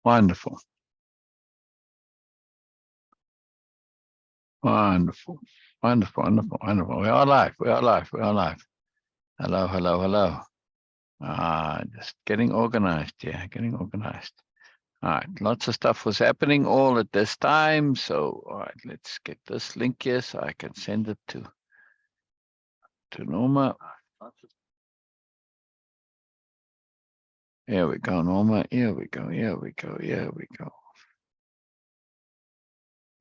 Wonderful. Wonderful. Wonderful, wonderful, wonderful. We are live. We are live. We are live. Hello, hello, hello. Just getting organized here. Getting organized. All right. Lots of stuff was happening all at this time. So, all right, let's get this link here so I can send it to Norma. Here we go, Norma. Here we go. Here we go. Here we go.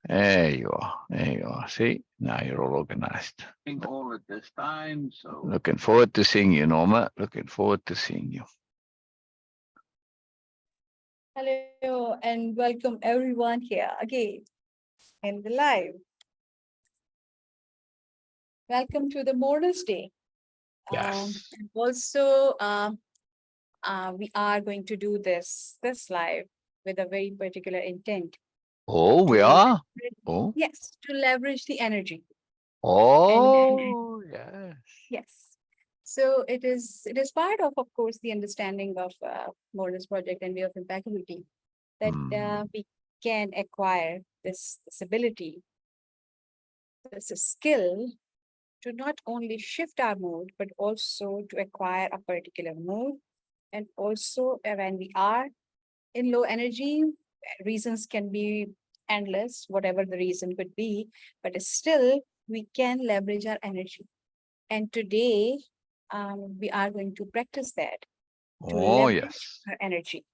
There you are. There you are. See, now you're all organized. All at this time. So looking forward to seeing you, Norma. Looking forward to seeing you. Hello and welcome everyone here again in the live. Welcome to the Moreness Day. Yes. And also, we are going to do this live with a very particular intent. Oh, we are? Oh. Yes, to leverage the energy. Oh, yes. Yes. So it is part of course, the understanding of Moreness Project and Way-of-Impeccability that we can acquire this ability, this skill to not only shift our mood, but also to acquire a particular mood. And also when we are in low energy, reasons can be endless, whatever the reason could be, but still we can leverage our energy. And today we are going to practice that. To leverage our energy.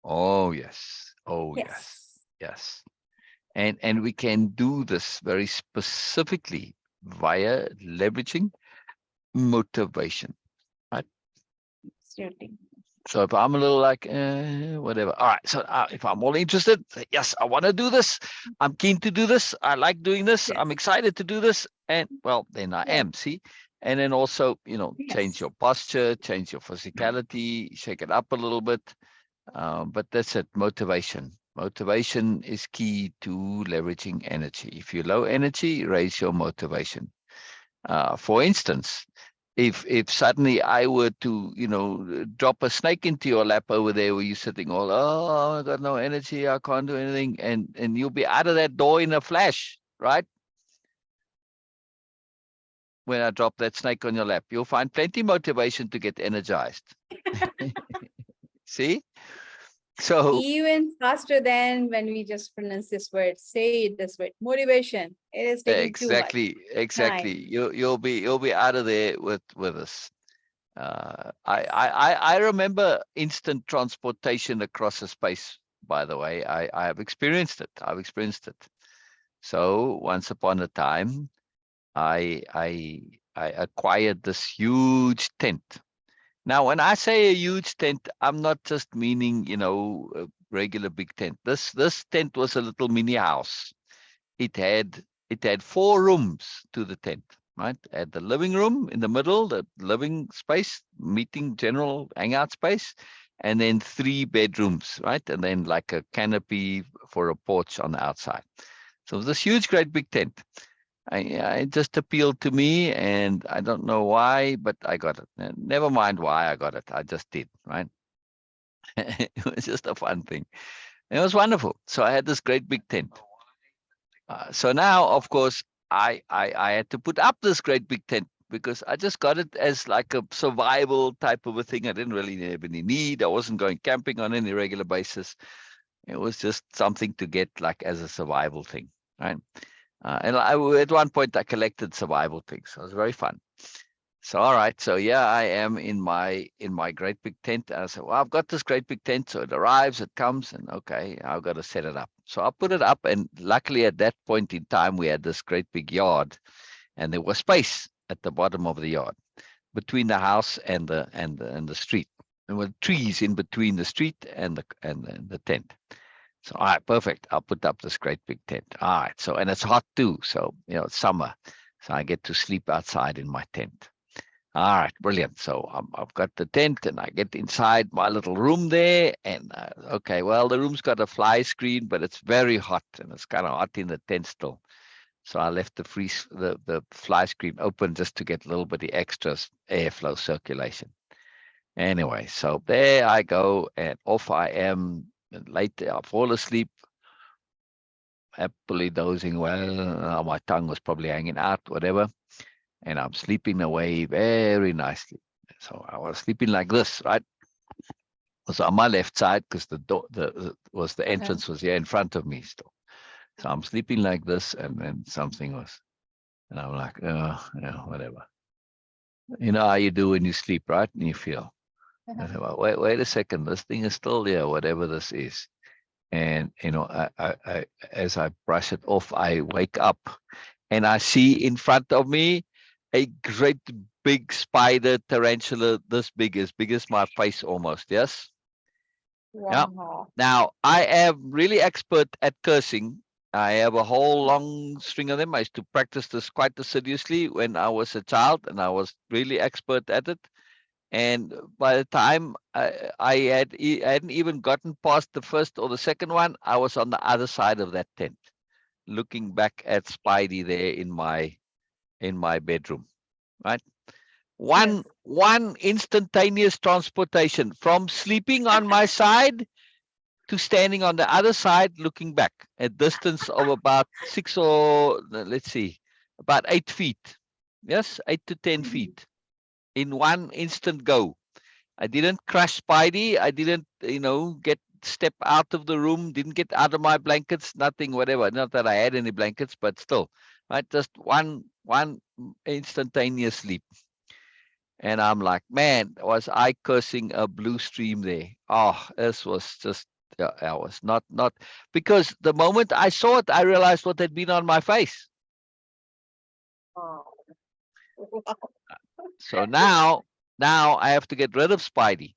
Oh, yes. Oh, yes. Yes. And we can do this very specifically via leveraging motivation, right? Absolutely. So if I'm a little like, whatever. All right. So if I'm all interested, yes, I want to do this. I'm keen to do this. I like doing this. Yes. I'm excited to do this. And well, then I am, see? And then also, change your posture, change your physicality, shake it up a little bit. But that's it, motivation. Motivation is key to leveraging energy. If you're low energy, raise your motivation. For instance, if suddenly I were to, drop a snake into your lap over there where you're sitting all, oh, I got no energy, I can't do anything, and you'll be out of that door in a flash, right? When I drop that snake on your lap, you'll find plenty motivation to get energized. See? So even faster than when we just pronounce this word, say it this word, motivation. It is taking too much. Exactly. You'll be out of there with us. I remember instant transportation across a space. By the way, I have experienced it. I've experienced it. So once upon a time, I acquired this huge tent. Now, when I say a huge tent, I'm not just meaning, a regular big tent. This tent was a little mini house. It had 4 rooms to the tent, right? At the living room in the middle, the living space, meeting general hangout space, and then 3 bedrooms, right? And then like a canopy for a porch on the outside. So this huge, great big tent. It just appealed to me, and I don't know why, but I got it. Never mind why I got it. I just did, right? It was just a fun thing. It was wonderful. So I had this great big tent. So now, of course, I had to put up this great big tent because I just got it as like a survival type of a thing. I didn't really have any need. I wasn't going camping on any regular basis. It was just something to get like as a survival thing, right? And at one point I collected survival things. So it was very fun. So, all right. So yeah, I am in my great big tent. And I said, well, I've got this great big tent. So it arrives, it comes, and okay, I've got to set it up. So I put it up, and luckily at that point in time, we had this great big yard, and there was space at the bottom of the yard between the house and the street. There were trees in between the street and the tent. So, all right, perfect. I'll put up this great big tent. All right. So, and it's hot too. So, it's summer. So I get to sleep outside in my tent. All right, brilliant. So I've got the tent, and I get inside my little room there. And okay, well, the room's got a fly screen, but it's very hot, and it's kind of hot in the tent still. So I left the fly screen open just to get a little bit of extra airflow circulation. Anyway, so there I go, and off I am And later I fall asleep, happily dozing well. My tongue was probably hanging out, whatever. And I'm sleeping away very nicely. So I was sleeping like this, right? It was on my left side because the door, the entrance was here in front of me still. So I'm sleeping like this, and then something was, and I'm like, oh, yeah, whatever. You know how you do when you sleep, right? And you feel, and I'm like, wait a second, this thing is still there, whatever this is. And as I brush it off, I wake up, and I see in front of me a great big spider tarantula, this big as my face almost. Yes. Yeah. Wow. Now I am really expert at cursing. I have a whole long string of them. I used to practice this quite assiduously when I was a child, and I was really expert at it. And by the time I hadn't even gotten past the first or the second one, I was on the other side of that tent, looking back at Spidey there in my bedroom. Right, Yes. one instantaneous transportation from sleeping on my side to standing on the other side, looking back, a distance of about about 8 feet. Yes, 8 to 10 feet in one instant go. I didn't crush Spidey. I didn't, get step out of the room, didn't get out of my blankets, nothing, whatever. Not that I had any blankets, but still, right? Just one instantaneous sleep. And I'm like, man, was I cursing a blue stream there? Oh, this was just, yeah, I was not because the moment I saw it, I realized what had been on my face. Wow. So now I have to get rid of Spidey.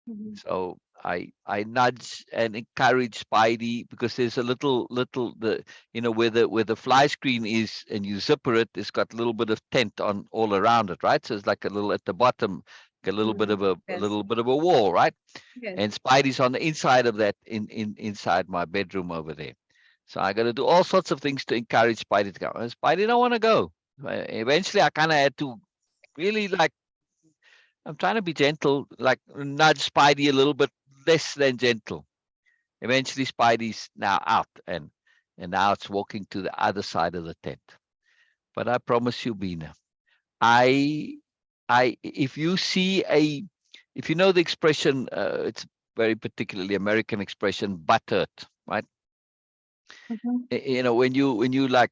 Mhm. So I nudge and encourage Spidey because there's a little where the fly screen is, and you zipper it, it's got a little bit of tent on all around it, right? So it's like a little at the bottom, like a little bit of a Yes. little bit of a wall, right? Yes. And Spidey's on the inside of that inside my bedroom over there. So I got to do all sorts of things to encourage Spidey to go. And Spidey don't want to go. Eventually, I kind of had to really like I'm trying to be gentle, like nudge Spidey a little bit less than gentle. Eventually, Spidey's now out, and now it's walking to the other side of the tent. But I promise you, Bina, I, if you see if you know the expression, it's very particularly American expression, butthurt, right? Mhm. When you like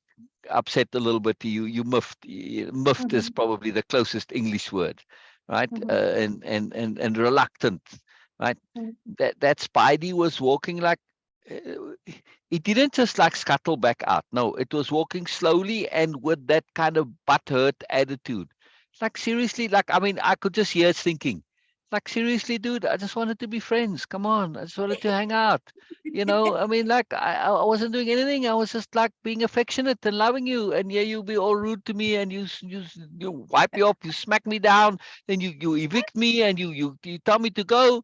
upset a little bit, you miffed. Miffed is Mhm. probably the closest English word, right? Mhm. And reluctant, right? Mhm. That Spidey was walking like uh, it didn't just like scuttle back out. No, it was walking slowly and with that kind of butthurt attitude. Like seriously, like I mean, I could just hear it thinking, like seriously, dude, I just wanted to be friends. Come on, I just wanted to hang out. I mean, like I wasn't doing anything. I was just like being affectionate and loving you. And yeah, you be all rude to me, and you wipe me off, you smack me down, then you evict me, and you tell me to go.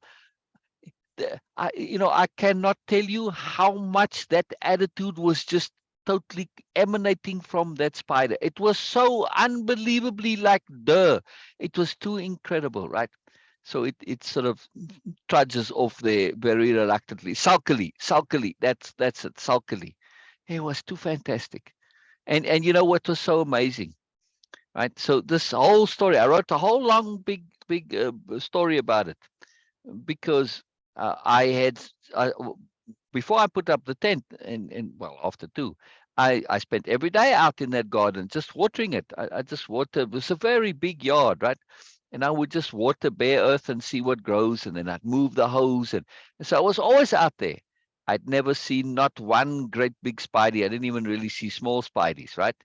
I cannot tell you how much that attitude was just totally emanating from that spider. It was so unbelievably like it was too incredible, right? So it sort of trudges off there very reluctantly, sulkily. That's it, sulkily. It was too fantastic. And you know what was so amazing, right? So this whole story, I wrote a whole long big story about it because I had before I put up the tent, and well, after two, I spent every day out in that garden just watering it. I just water. It was a very big yard, right? And I would just water bare earth and see what grows, and then I'd move the hose, and so I was always out there. I'd never seen not one great big spidey. I didn't even really see small spideys, right?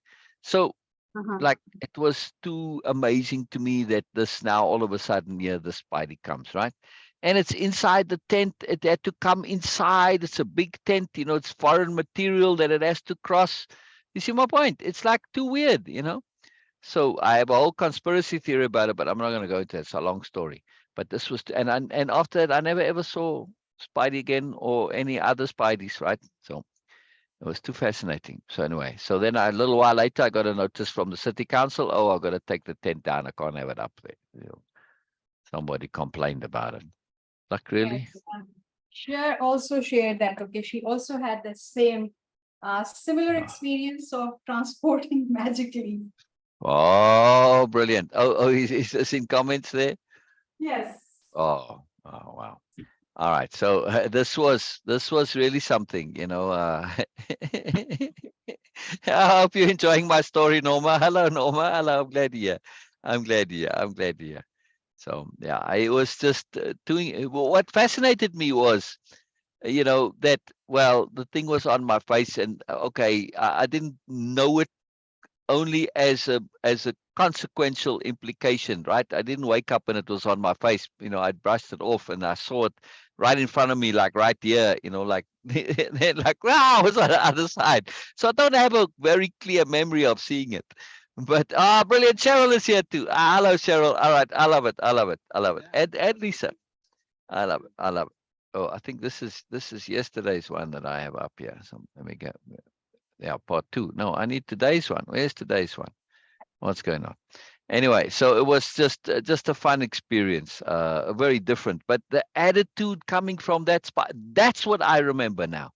So Uh-huh. like it was too amazing to me that this now all of a sudden, yeah, the spidey comes, right? And it's inside the tent. It had to come inside. It's a big tent, it's foreign material that it has to cross. You see my point? It's like too weird. So I have a whole conspiracy theory about it, but I'm not going to go into it. It's a long story. But this was, and after that, I never ever saw Spidey again or any other Spideys, right? So it was too fascinating. So anyway, so then a little while later, I got a notice from the city council. Oh, I've got to take the tent down. I can't have it up there. Somebody complained about it. Like, really? Yes. Cher also shared that. Okay, she also had the same similar experience of transporting magically. Oh, brilliant. Oh, is this in comments there? Yes. Oh, wow. All right. So this was really something, I hope you're enjoying my story, Norma. Hello, Norma. Hello. I'm glad you're here. I'm glad you're here. I'm glad you're here. So yeah, I was just doing. What fascinated me was, that well, the thing was on my face, and okay, I didn't know it only as a consequential implication, right? I didn't wake up and it was on my face. I'd brushed it off and I saw it right in front of me, like right here, like then like wow, it was on the other side. So I don't have a very clear memory of seeing it. But brilliant. Cheryl is here too. Hello, Cheryl. All right. I love it. I love it. I love it. And Lisa. I love it. I love it. Oh, I think this is yesterday's one that I have up here. So let me go. Yeah, part 2. No, I need today's one. Where's today's one? What's going on? Anyway, so it was just a fun experience, very different. But the attitude coming from that spot, that's what I remember now.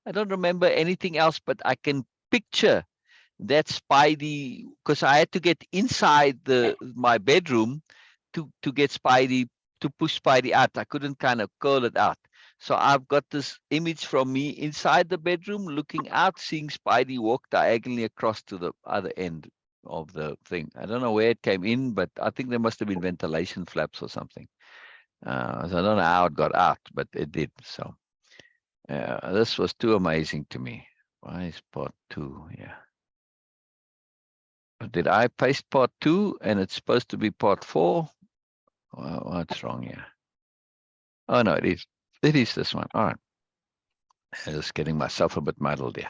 I don't remember anything else, but I can picture that Spidey, because I had to get inside my bedroom to get Spidey, to push Spidey out. I couldn't kind of curl it out. So I've got this image from me inside the bedroom, looking out, seeing Spidey walk diagonally across to the other end of the thing. I don't know where it came in, but I think there must have been ventilation flaps or something. So I don't know how it got out, but it did. So this was too amazing to me. Why is part 2? Yeah. Did I paste part 2 and it's supposed to be part 4? Well, what's wrong here? Oh, no, it is. It is this one. All right. I'm just getting myself a bit muddled here.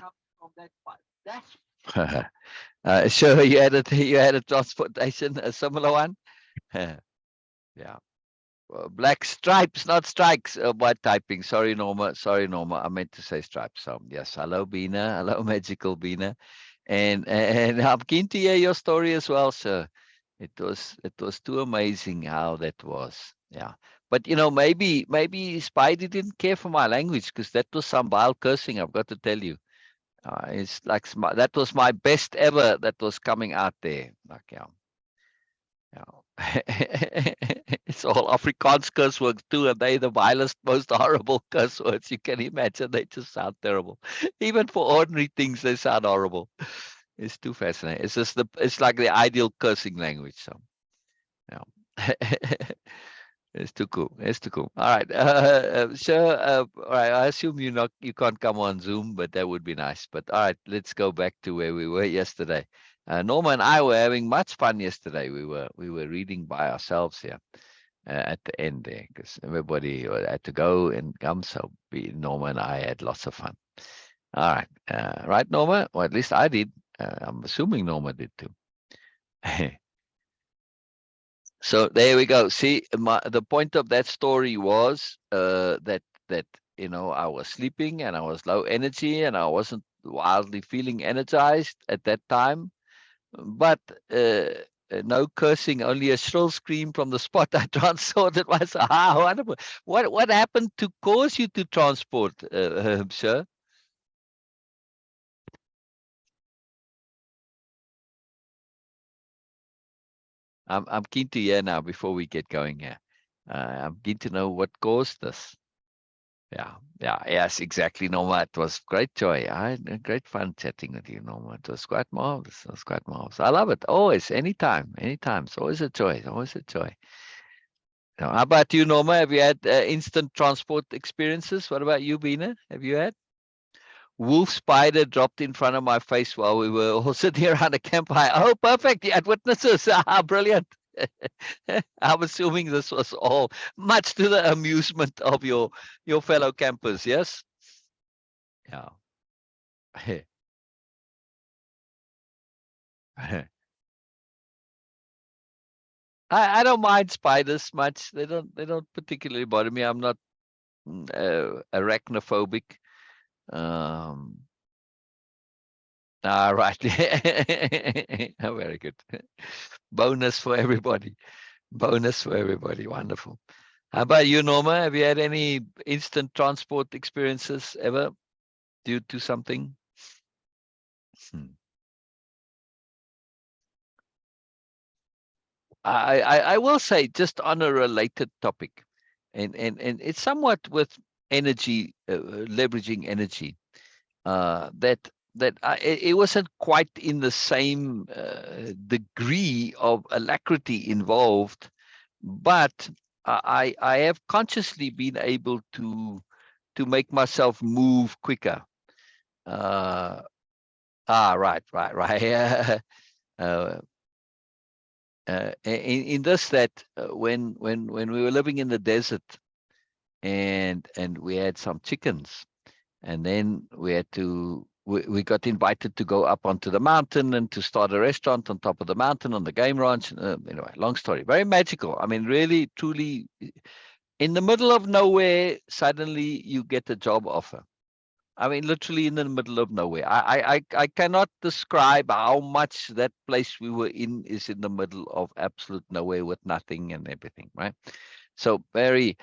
So you had a transportation, a similar one? Yeah. Black stripes, not strikes, by typing. Sorry, Norma. Sorry, Norma. I meant to say stripes. So yes. Hello, Bina. Hello, Magical Bina. And I'm keen to hear your story as well, sir. It was too amazing how that was. Yeah. But maybe Spidey didn't care for my language, because that was some vile cursing, I've got to tell you. It's like that was my best ever that was coming out there. Like, yeah. Yeah. It's all Afrikaans curse words too, and they the vilest, most horrible curse words you can imagine. They just sound terrible. Even for ordinary things, they sound horrible. It's too fascinating. It's like the ideal cursing language. So yeah. It's too cool. It's too cool. All right. Sure. All right. I assume you can't come on Zoom, but that would be nice. But all right, let's go back to where we were yesterday. Norma and I were having much fun yesterday. We were reading by ourselves here at the end there, because everybody had to go and come. So Norma and I had lots of fun. All right. Right, Norma? Or at least I did. I'm assuming Norma did too. So there we go. See, the point of that story was that I was sleeping and I was low energy and I wasn't wildly feeling energized at that time. But no cursing, only a shrill scream from the spot I transported myself. Wonderful. What happened to cause you to transport, sir? I'm keen to hear now before we get going here. I'm keen to know what caused this. Yeah, yes, exactly, Norma. It was great joy. I had great fun chatting with you, Norma. It was quite marvelous. It was quite marvelous. I love it. Always, anytime, anytime. It's always a joy. Always a joy. How about you, Norma? Have you had instant transport experiences? What about you, Bina? Have you had? Wolf spider dropped in front of my face while we were all sitting around a campfire. Oh, perfect. You had witnesses. Brilliant. I'm assuming this was all much to the amusement of your fellow campers, yes? Yeah. I don't mind spiders much. They don't particularly bother me. I'm not arachnophobic. Um, right. Oh, very good. Bonus for everybody. Bonus for everybody. Wonderful. How about you, Norma? Have you had any instant transport experiences ever due to something? I will say, just on a related topic, and it's somewhat with energy, leveraging energy. That it wasn't quite in the same degree of alacrity involved, but I have consciously been able to make myself move quicker. Right. uh, in this, that when we were living in the desert, and we had some chickens, and then we got invited to go up onto the mountain and to start a restaurant on top of the mountain on the game ranch. Anyway, long story, very magical. I mean, really, truly, in the middle of nowhere, suddenly you get a job offer. I mean, literally in the middle of nowhere. I cannot describe how much that place we were in is in the middle of absolute nowhere with nothing and everything, right? So very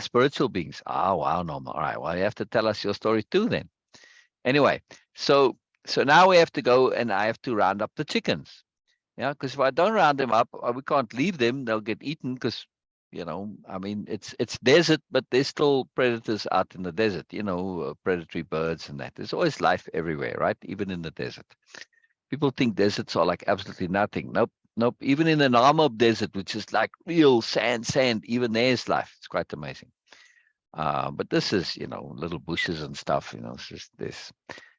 spiritual beings. Oh, wow, Norma. All right. Well, you have to tell us your story too then. Anyway, so now we have to go, and I have to round up the chickens. Yeah, because if I don't round them up, we can't leave them. They'll get eaten because, I mean, it's desert, but there's still predators out in the desert, predatory birds and that. There's always life everywhere, right? Even in the desert. People think deserts are like absolutely nothing. Nope, nope. Even in the Namib desert, which is like real sand, even there's life. It's quite amazing. But this is, little bushes and stuff, it's just this.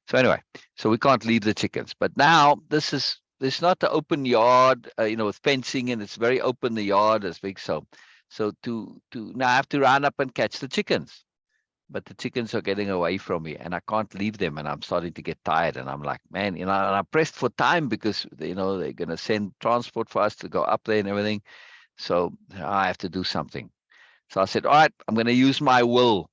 So anyway, so we can't leave the chickens. But now this not the open yard, with fencing, and it's very open, the yard is big. So to now I have to run up and catch the chickens. But the chickens are getting away from me, and I can't leave them, and I'm starting to get tired, and I'm like, man, and I'm pressed for time because they're gonna send transport for us to go up there and everything. So I have to do something. So I said, all right, I'm gonna use my will.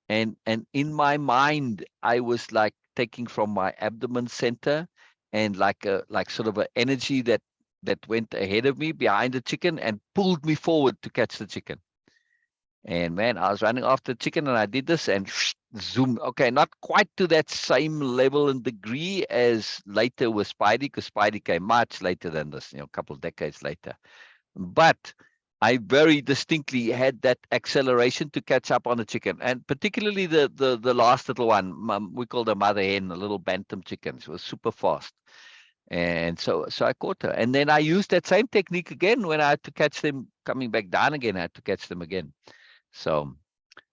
And in my mind, I was like taking from my abdomen center, and like sort of an energy that went ahead of me behind the chicken and pulled me forward to catch the chicken. And man, I was running after the chicken, and I did this and zoom. Okay, not quite to that same level and degree as later with Spidey, because Spidey came much later than this, a couple of decades later. But I very distinctly had that acceleration to catch up on the chicken, and particularly the last little one. We called her mother hen, a little bantam chicken. She was super fast, and so I caught her. And then I used that same technique again when I had to catch them coming back down again. I had to catch them again. So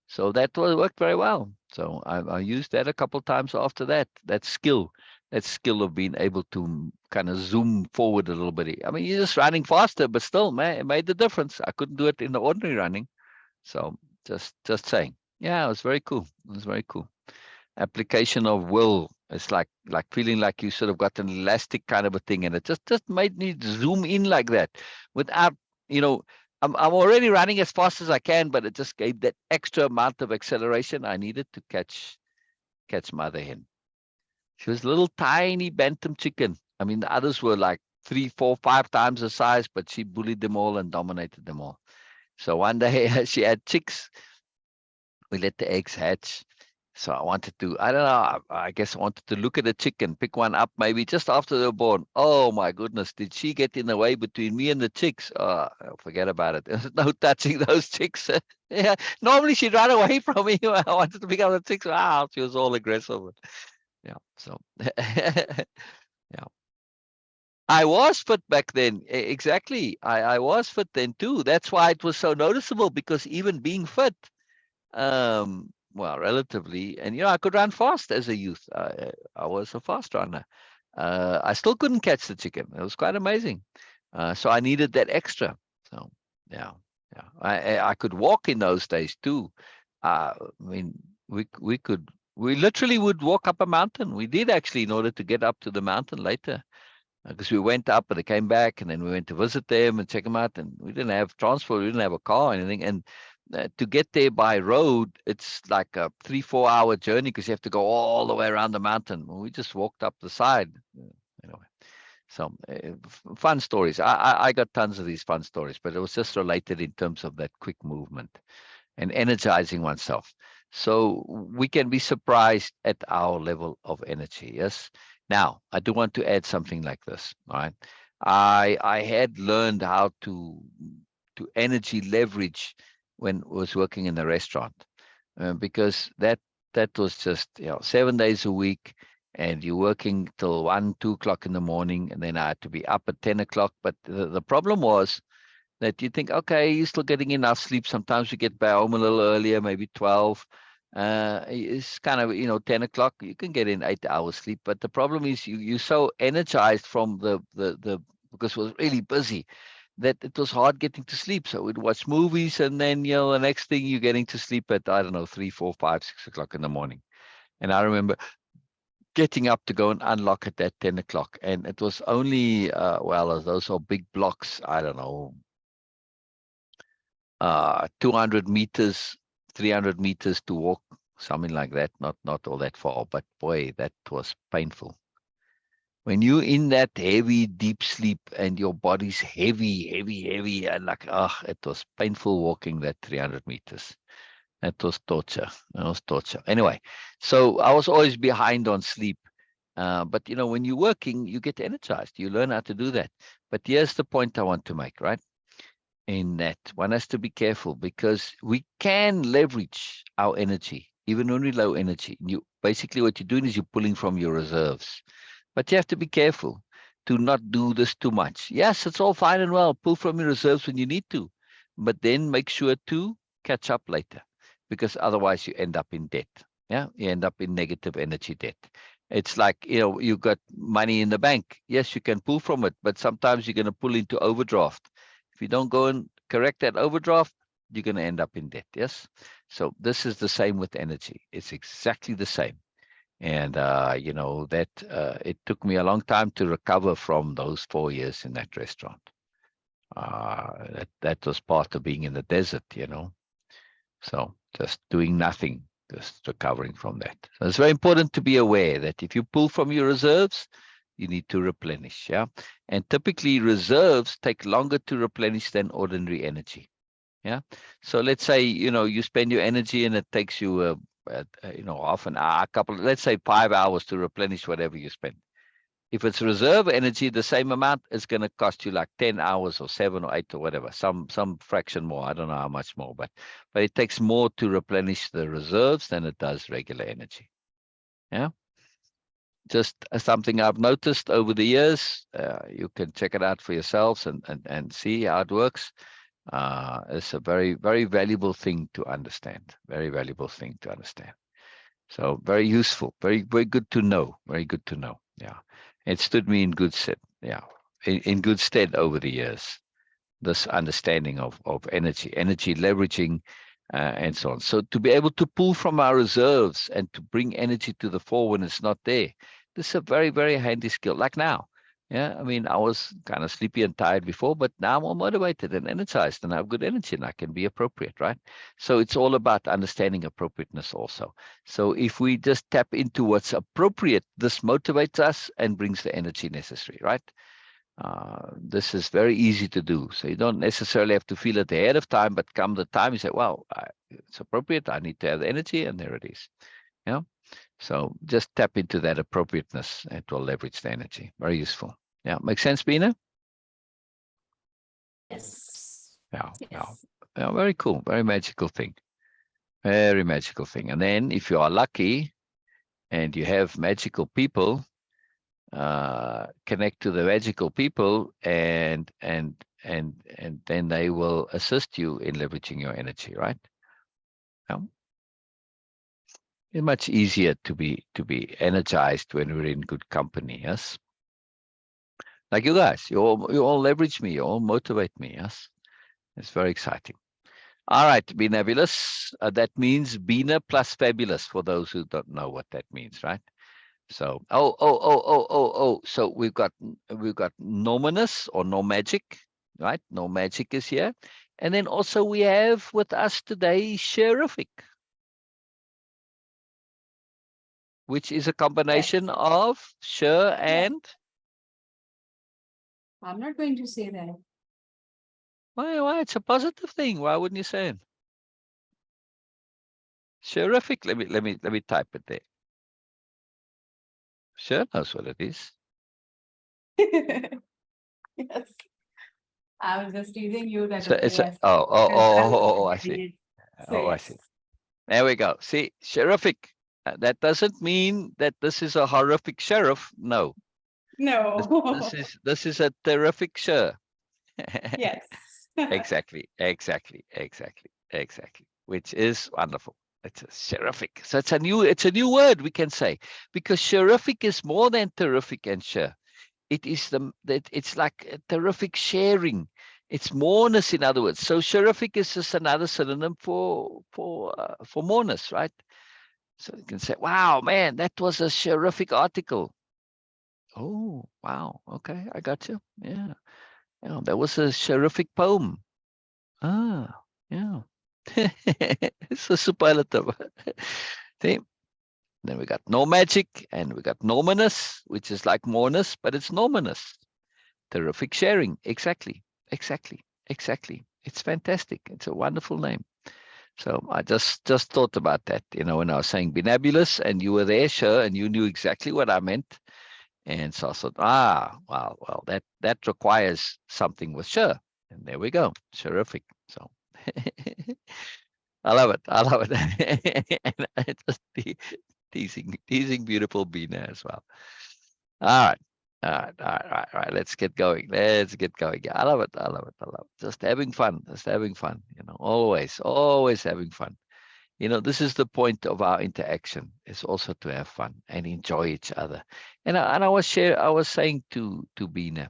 so that worked very well. So I used that a couple times after that. That skill of being able to kind of zoom forward a little bit. I mean, you're just running faster, but still, man, it made the difference. I couldn't do it in the ordinary running. So just saying, yeah, it was very cool. It was very cool. Application of will. It's like feeling like you sort of got an elastic kind of a thing, and it just made me zoom in like that without, you know, I'm already running as fast as I can, but it just gave that extra amount of acceleration I needed to catch mother hen. She was a little tiny bantam chicken. I mean, the others were like 3, 4, 5 times the size, but she bullied them all and dominated them all. So one day she had chicks. We let the eggs hatch. So I wanted to, I don't know, I guess I wanted to look at a chicken, pick one up maybe just after they were born. Oh my goodness, did she get in the way between me and the chicks? Oh, forget about it. There's no touching those chicks. Yeah, normally she'd run away from me. I wanted to pick up the chicks. Wow, she was all aggressive. Yeah, so yeah. I was fit back then. Exactly. I was fit then too. That's why it was so noticeable, because even being fit, well, relatively, and I could run fast as a youth. I was a fast runner. I still couldn't catch the chicken. It was quite amazing. So I needed that extra. So yeah, yeah. I could walk in those days too. I mean, we literally would walk up a mountain. We did actually, in order to get up to the mountain later, because we went up and they came back, and then we went to visit them and check them out, and we didn't have transport, we didn't have a car or anything, and to get there by road, it's like a 3-4 hour journey, because you have to go all the way around the mountain. Well, we just walked up the side. Anyway, Some fun stories. I got tons of these fun stories, but it was just related in terms of that quick movement and energizing oneself. So we can be surprised at our level of energy. Yes. Now, I do want to add something like this. All right. I had learned how to energy leverage when I was working in the restaurant, because that was just 7 days a week, and you're working till 1, 2 o'clock in the morning, and then I had to be up at 10 o'clock. But the problem was that you think, okay, you're still getting enough sleep. Sometimes you get back home a little earlier, maybe 12. It's kind of 10 o'clock. You can get in 8 hours sleep, but the problem is you're so energized from the because it was really busy, that it was hard getting to sleep. So we'd watch movies, and then the next thing you're getting to sleep at, I don't know, 3, 4, 5, 6 o'clock in the morning. And I remember getting up to go and unlock it at 10 o'clock, and it was only well, those are big blocks. I don't know, 200 meters, 300 meters to walk, something like that. Not all that far, but boy, that was painful. When you're in that heavy, deep sleep and your body's heavy, and like, it was painful walking that 300 meters. That was torture. That was torture. Anyway, so I was always behind on sleep. But when you're working, you get energized. You learn how to do that. But here's the point I want to make, right? In that one has to be careful, because we can leverage our energy even when we're low energy. Basically what you're doing is you're pulling from your reserves, but you have to be careful to not do this too much. Yes, it's all fine and well, pull from your reserves when you need to, but then make sure to catch up later, because otherwise you end up in debt. Yeah, you end up in negative energy debt. It's like, you've got money in the bank. Yes, you can pull from it, but sometimes you're going to pull into overdraft. If you don't go and correct that overdraft, you're going to end up in debt. Yes. So this is the same with energy. It's exactly the same. And, it took me a long time to recover from those 4 years in that restaurant. That was part of being in the desert, So just doing nothing, just recovering from that. So it's very important to be aware that if you pull from your reserves, you need to replenish. Yeah. And typically reserves take longer to replenish than ordinary energy. Yeah. So let's say, you spend your energy and it takes you, half an hour, let's say 5 hours to replenish whatever you spend. If it's reserve energy, the same amount is going to cost you like 10 hours or 7 or 8 or whatever, some fraction more. I don't know how much more, but it takes more to replenish the reserves than it does regular energy. Yeah. Just something I've noticed over the years. You can check it out for yourselves and see how it works. It's a very, very valuable thing to understand. Very valuable thing to understand. So very useful, very, very good to know. Very good to know. Yeah. It stood me in good stead. Yeah. In good stead over the years, this understanding of energy leveraging, and so on. So to be able to pull from our reserves and to bring energy to the fore when it's not there, this is a very, very handy skill. Like now. Yeah, I mean, I was kind of sleepy and tired before, but now I'm more motivated and energized, and I have good energy, and I can be appropriate, right? So it's all about understanding appropriateness also. So if we just tap into what's appropriate, this motivates us and brings the energy necessary, right? This is very easy to do. So you don't necessarily have to feel it ahead of time, but come the time, you say, well, it's appropriate. I need to have the energy, and there it is. Yeah. So just tap into that appropriateness and it will leverage the energy. Very useful. Yeah. Make sense, Bina? Yes. Yeah. Yeah. Yes. Yeah. Very cool. Very magical thing. Very magical thing. And then if you are lucky and you have magical people, connect to the magical people, and then they will assist you in leveraging your energy, right? Yeah. It's much easier to be energized when we're in good company. Yes. Like you guys, you all leverage me, you all motivate me. Yes, it's very exciting. All right, be nebulous. That means Bina plus fabulous for those who don't know what that means, right? So, so we've got Nominous or No Magic, right? No Magic is here, and then also we have with us today Sherific, which is a combination Yes. of Sher Yeah. and I'm not going to say that. Why? It's a positive thing. Why wouldn't you say it? Terrific. Let me type it there. Sure knows what it is. Yes. I was just teasing you that, So okay, it's a, yes. I Getting see. it. So Oh, I see. yes. There we go. See, terrific. That doesn't mean that this is a horrific sheriff. No, No. this is a terrific sure. Yes. Exactly. Which is wonderful. It's terrific. So it's a new word we can say, because terrific is more than terrific and sure. It is it's like a terrific sharing. It's moreness, in other words. So terrific is just another synonym for moreness, right? So you can say, wow, man, that was a terrific article. Oh, wow. Okay, I got you. Yeah. Yeah, that was a terrific poem. Ah, yeah. It's a superlative. See? Then we got no magic, and we got nominous, which is like moreness, but it's nominous. Terrific sharing. Exactly. It's fantastic. It's a wonderful name. So I just thought about that, when I was saying binabulous, and you were there, sure, and you knew exactly what I meant. And so I thought, well, that requires something with sure. And there we go. Terrific. So I love it. And I just teasing beautiful Bina as well. All right. All right. Let's get going. Yeah, I love it. Just having fun. Always having fun. This is the point of our interaction, is also to have fun and enjoy each other. And I was saying to Bina,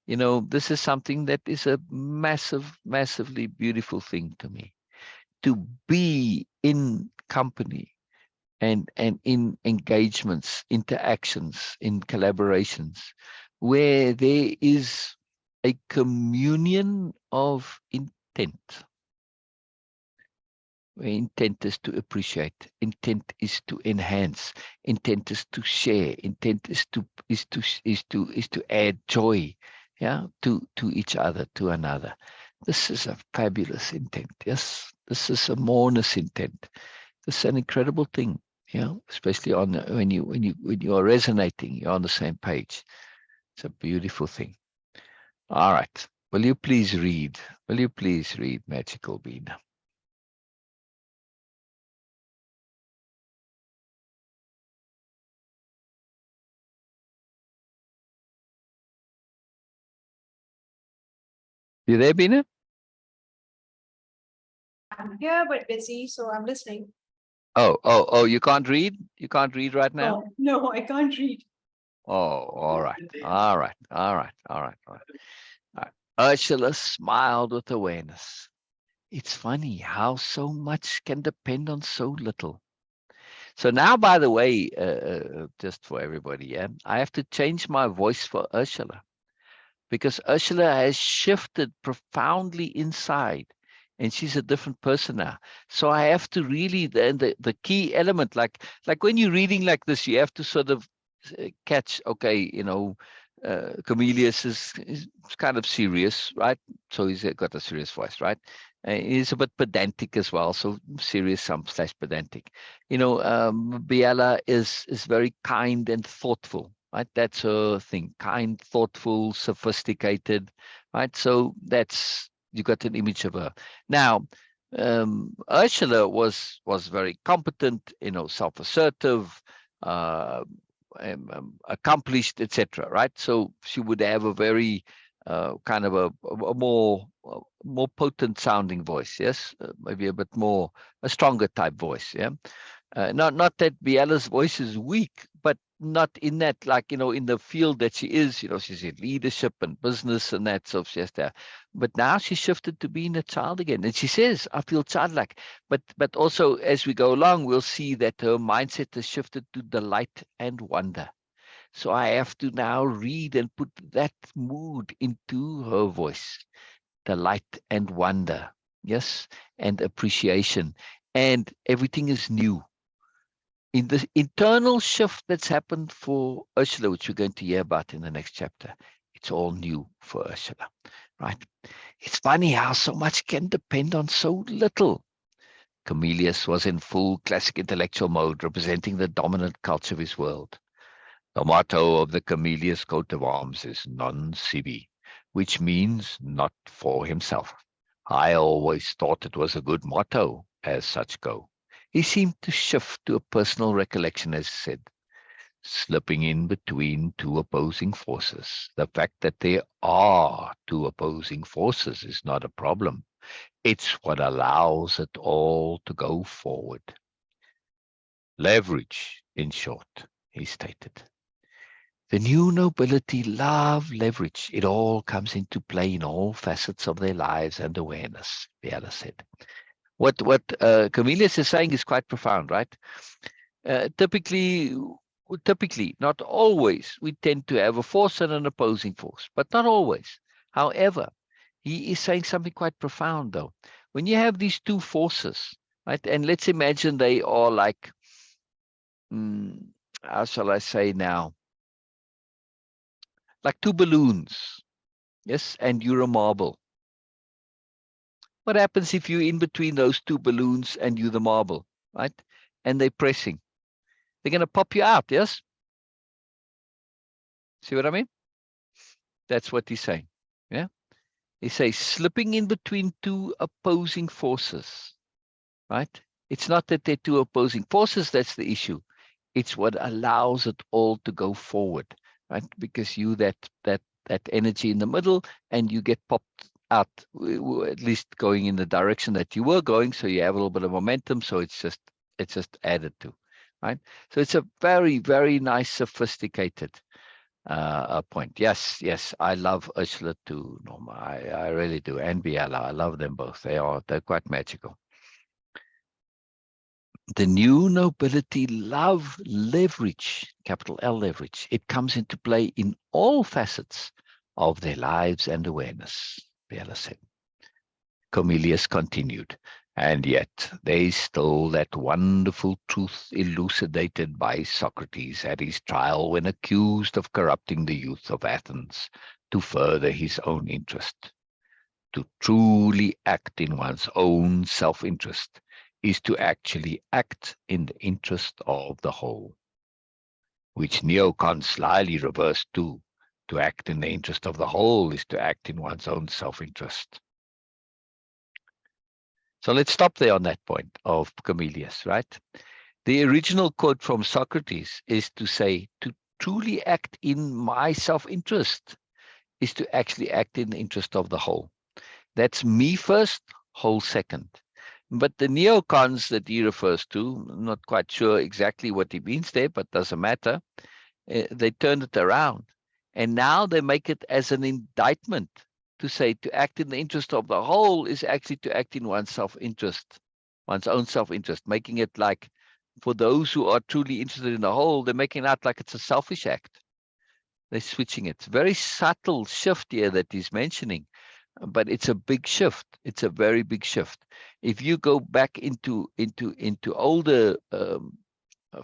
this is something that is a massively beautiful thing to me, to be in company and in engagements, interactions, in collaborations, where there is a communion of intent. Where intent is to appreciate, intent is to enhance, intent is to share, intent is to add joy, yeah, to each other, to another. This is a fabulous intent. Yes, this is a moreness intent. This is an incredible thing, especially when you are resonating, you're on the same page. It's a beautiful thing. All right. Will you please read? Magical Bean? You there, Bina? I'm here but busy, so I'm listening. Oh, you can't read? You can't read right now? Oh, no, I can't read. Oh, all right. Ursula smiled with awareness. It's funny how so much can depend on so little. So now, by the way, just for everybody, yeah, I have to change my voice for Ursula, because Ursula has shifted profoundly inside, and she's a different person now. So I have to really, the key element, like when you're reading like this, you have to sort of catch, okay, Comelius is kind of serious, right? So he's got a serious voice, right? He's a bit pedantic as well, so serious / pedantic. Biella is very kind and thoughtful, right? That's her thing: kind, thoughtful, sophisticated, right? So you got an image of her. Now, Ursula was very competent, self-assertive, uh, accomplished, etc. Right? So she would have a very kind of a more potent sounding voice. Yes, maybe a stronger type voice. Yeah. Not that Biella's voice is weak, but not in that, like, in the field that she is, she's in leadership and business and that, so she has to, but now she shifted to being a child again. And she says, I feel childlike, but also as we go along, we'll see that her mindset has shifted to delight and wonder. So I have to now read and put that mood into her voice: delight and wonder, yes, and appreciation, and everything is new. In the internal shift that's happened for Ursula, which we're going to hear about in the next chapter, It's all new for Ursula, right? It's funny how so much can depend on so little. Comelius was in full classic intellectual mode, representing the dominant culture of his world. The motto of the Comelius coat of arms is non sibi, which means not for himself. I always thought it was a good motto, as such go. He seemed to shift to a personal recollection, as he said, slipping in between two opposing forces. The fact that there are two opposing forces is not a problem. It's what allows it all to go forward. Leverage, in short, he stated. The new nobility love leverage. It all comes into play in all facets of their lives and awareness, Biella said. What Comelius is saying is quite profound, right? Typically, not always, we tend to have a force and an opposing force, but not always. However, he is saying something quite profound, though. When you have these two forces, right, and let's imagine they are like, how shall I say now, like two balloons, yes, and you're a marble. What happens if you're in between those two balloons and you're the marble, right? And they're pressing. They're going to pop you out, yes? See what I mean? That's what he's saying. Yeah. He says slipping in between two opposing forces, right? It's not that they're two opposing forces that's the issue. It's what allows it all to go forward, right? Because you that energy in the middle, and you get popped out, at least going in the direction that you were going. So you have a little bit of momentum. So it's just added to, right? So it's a very, very nice, sophisticated point. Yes, I love Ursula too, Norma. I really do, and Biella. I love them both. They're quite magical. The new nobility love leverage, capital L leverage. It comes into play in all facets of their lives and awareness, Biella said. Comelius continued, and yet there's still that wonderful truth elucidated by Socrates at his trial when accused of corrupting the youth of Athens to further his own interest. To truly act in one's own self-interest is to actually act in the interest of the whole, which neocons slyly reversed to act in the interest of the whole is to act in one's own self-interest. So let's stop there on that point of Comelius, right? The original quote from Socrates is to say, to truly act in my self-interest is to actually act in the interest of the whole. That's me first, whole second. But the neocons that he refers to, I'm not quite sure exactly what he means there, but doesn't matter. They turned it around. And now they make it as an indictment to say to act in the interest of the whole is actually to act in one's self-interest, one's own self-interest, making it like for those who are truly interested in the whole, they're making it out like it's a selfish act. They're switching it. Very subtle shift here that he's mentioning. But it's a big shift. It's a very big shift. If you go back into older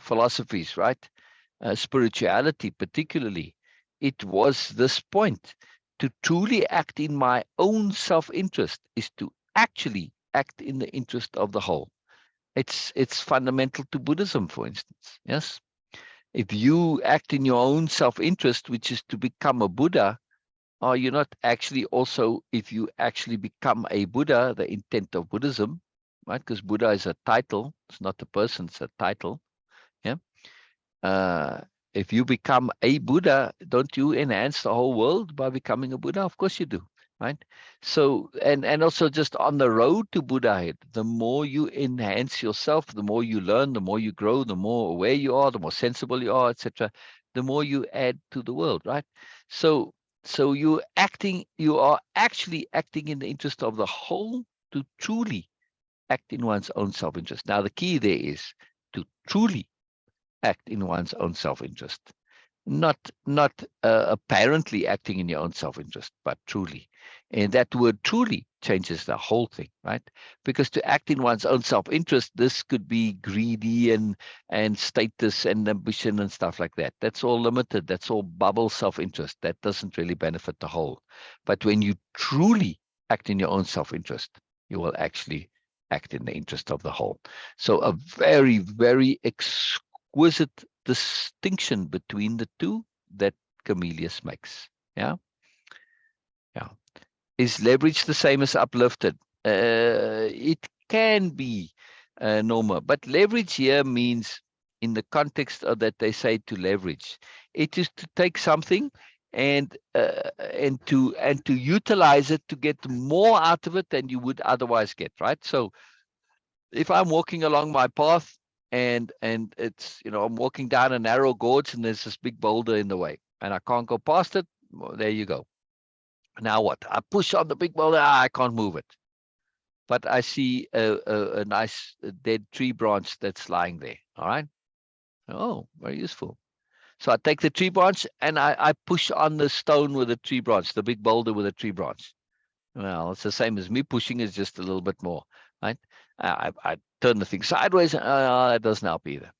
philosophies, right? Spirituality, particularly, it was this point: to truly act in my own self-interest is to actually act in the interest of the whole. It's fundamental to Buddhism, for instance. Yes, if you act in your own self-interest, which is to become a Buddha, are you not actually also, if you actually become a Buddha, the intent of Buddhism, right? Because Buddha is a title, it's not a person, it's a title. Yeah. If you become a Buddha, don't you enhance the whole world by becoming a Buddha? Of course you do, right? So, and also just on the road to Buddhahood, the more you enhance yourself, the more you learn, the more you grow, the more aware you are, the more sensible you are, etc., the more you add to the world, right? So you are actually acting in the interest of the whole to truly act in one's own self-interest. Now, the key there is to truly act in one's own self-interest. not apparently acting in your own self-interest, but truly. And that word truly changes the whole thing, right? Because to act in one's own self-interest, this could be greedy and status and ambition and stuff like that. That's all limited. That's all bubble self-interest. That doesn't really benefit the whole. But when you truly act in your own self-interest, you will actually act in the interest of the whole. So a very, very exquisite distinction between the two that Comelius makes. Yeah. Yeah. Is leverage the same as uplifted? It can be, Norma, but leverage here means, in the context of that they say to leverage, it is to take something and to utilize it to get more out of it than you would otherwise get, right? So if I'm walking along my path and it's, I'm walking down a narrow gorge and there's this big boulder in the way and I can't go past it, well, there you go. Now what? I push on the big boulder, I can't move it. But I see a nice dead tree branch that's lying there. All right. Oh, very useful. So I take the tree branch and I push on the stone with a tree branch, the big boulder with a tree branch. Well, it's the same as me pushing, is just a little bit more, right? I turn the thing sideways. That doesn't help either.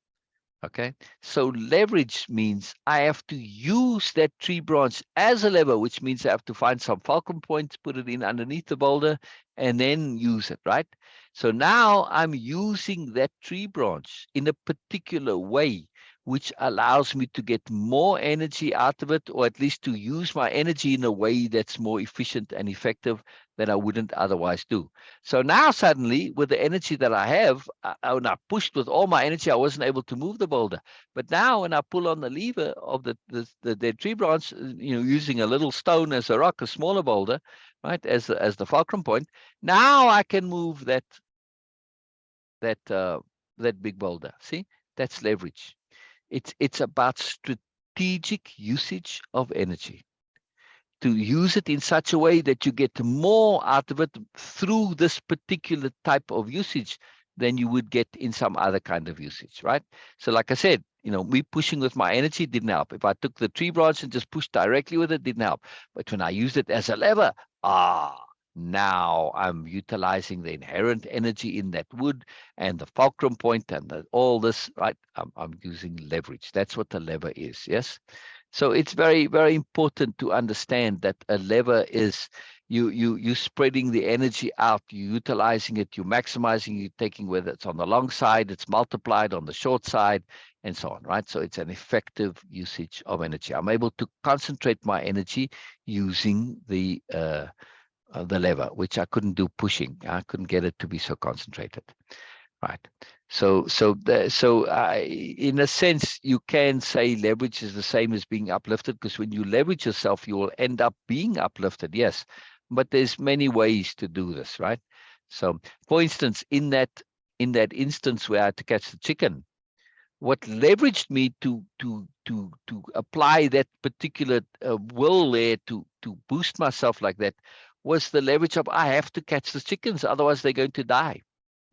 Okay, so leverage means I have to use that tree branch as a lever, which means I have to find some fulcrum points, put it in underneath the boulder, and then use it, right? So now I'm using that tree branch in a particular way, which allows me to get more energy out of it, or at least to use my energy in a way that's more efficient and effective than I wouldn't otherwise do. So now suddenly, with the energy that I have, when I pushed with all my energy, I wasn't able to move the boulder. But now when I pull on the lever of the tree branch, using a little stone as a rock, a smaller boulder, right, as the fulcrum point, now I can move that big boulder. See, that's leverage. It's about strategic usage of energy, to use it in such a way that you get more out of it through this particular type of usage than you would get in some other kind of usage, right? So like I said, me pushing with my energy didn't help. If I took the tree branch and just pushed directly with it, didn't help. But when I used it as a lever, now I'm utilizing the inherent energy in that wood and the fulcrum point and all this, right? I'm using leverage. That's what the lever is, yes? So it's very, very important to understand that a lever is you spreading the energy out, you utilizing it, you maximizing, you taking, whether it's on the long side, it's multiplied on the short side, and so on, right? So it's an effective usage of energy. I'm able to concentrate my energy using the lever, which I couldn't do pushing. I couldn't get it to be so concentrated. Right. So in a sense, you can say leverage is the same as being uplifted, because when you leverage yourself, you will end up being uplifted. Yes, but there's many ways to do this, right? So, for instance, in that instance where I had to catch the chicken, what leveraged me to apply that particular will there to boost myself like that was the leverage of, I have to catch the chickens, otherwise they're going to die.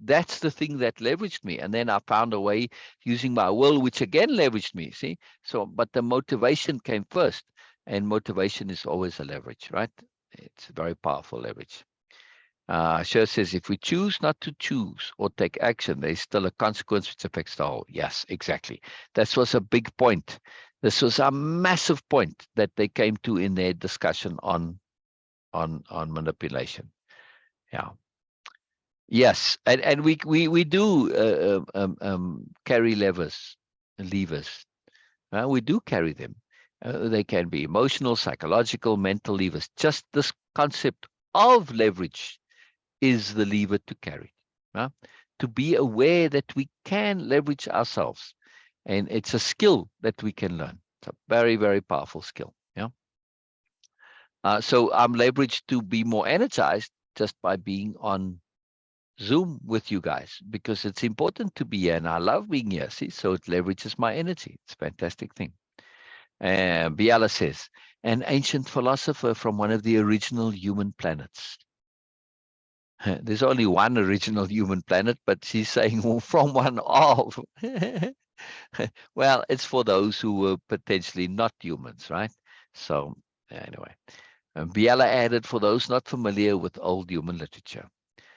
That's the thing that leveraged me. And then I found a way using my will, which again leveraged me. See? So, but the motivation came first. And motivation is always a leverage, right? It's a very powerful leverage. Sher says, if we choose not to choose or take action, there's still a consequence which affects the whole. Yes, exactly. This was a big point. This was a massive point that they came to in their discussion on manipulation. Yeah. Yes, and we do carry levers. We do carry them. They can be emotional, psychological, mental levers. Just this concept of leverage is the lever to carry. To be aware that we can leverage ourselves, and it's a skill that we can learn. It's a very, very powerful skill. Yeah. So I'm leveraged to be more energized just by being on Zoom with you guys, because it's important to be here and I love being here. See, so it leverages my energy. It's a fantastic thing. And Biella says, an ancient philosopher from one of the original human planets. There's only one original human planet, but she's saying from one of. Well, it's for those who were potentially not humans, right? So anyway, Biella added, for those not familiar with old human literature,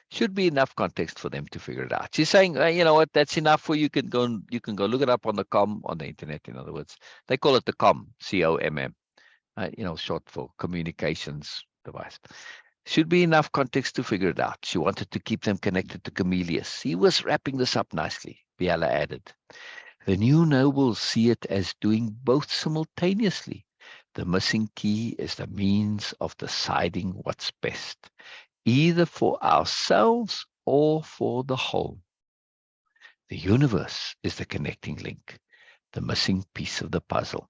should be enough context for them to figure it out. She's saying, you know what, that's enough for you. You can go look it up on the on the internet. In other words, they call it the COMM, short for communications device. Should be enough context to figure it out. She wanted to keep them connected to Comelius. He was wrapping this up nicely. Biella added, the new nobles see it as doing both simultaneously. The missing key is the means of deciding what's best, either for ourselves or for the whole. The universe is the connecting link, the missing piece of the puzzle.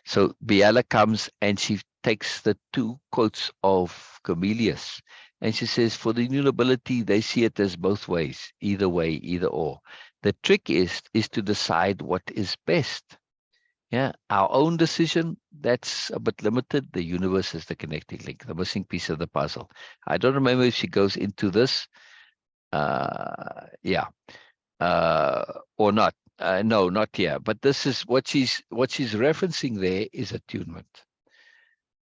So Biella comes and she takes the two quotes of Comelius and she says, for the new nobility, they see it as both ways, either way, either or. The trick is to decide what is best. Yeah, our own decision, that's a bit limited. The universe is the connecting link, the missing piece of the puzzle. I don't remember if she goes into this, yeah, or not. No, not here. But this is what she's referencing there is attunement.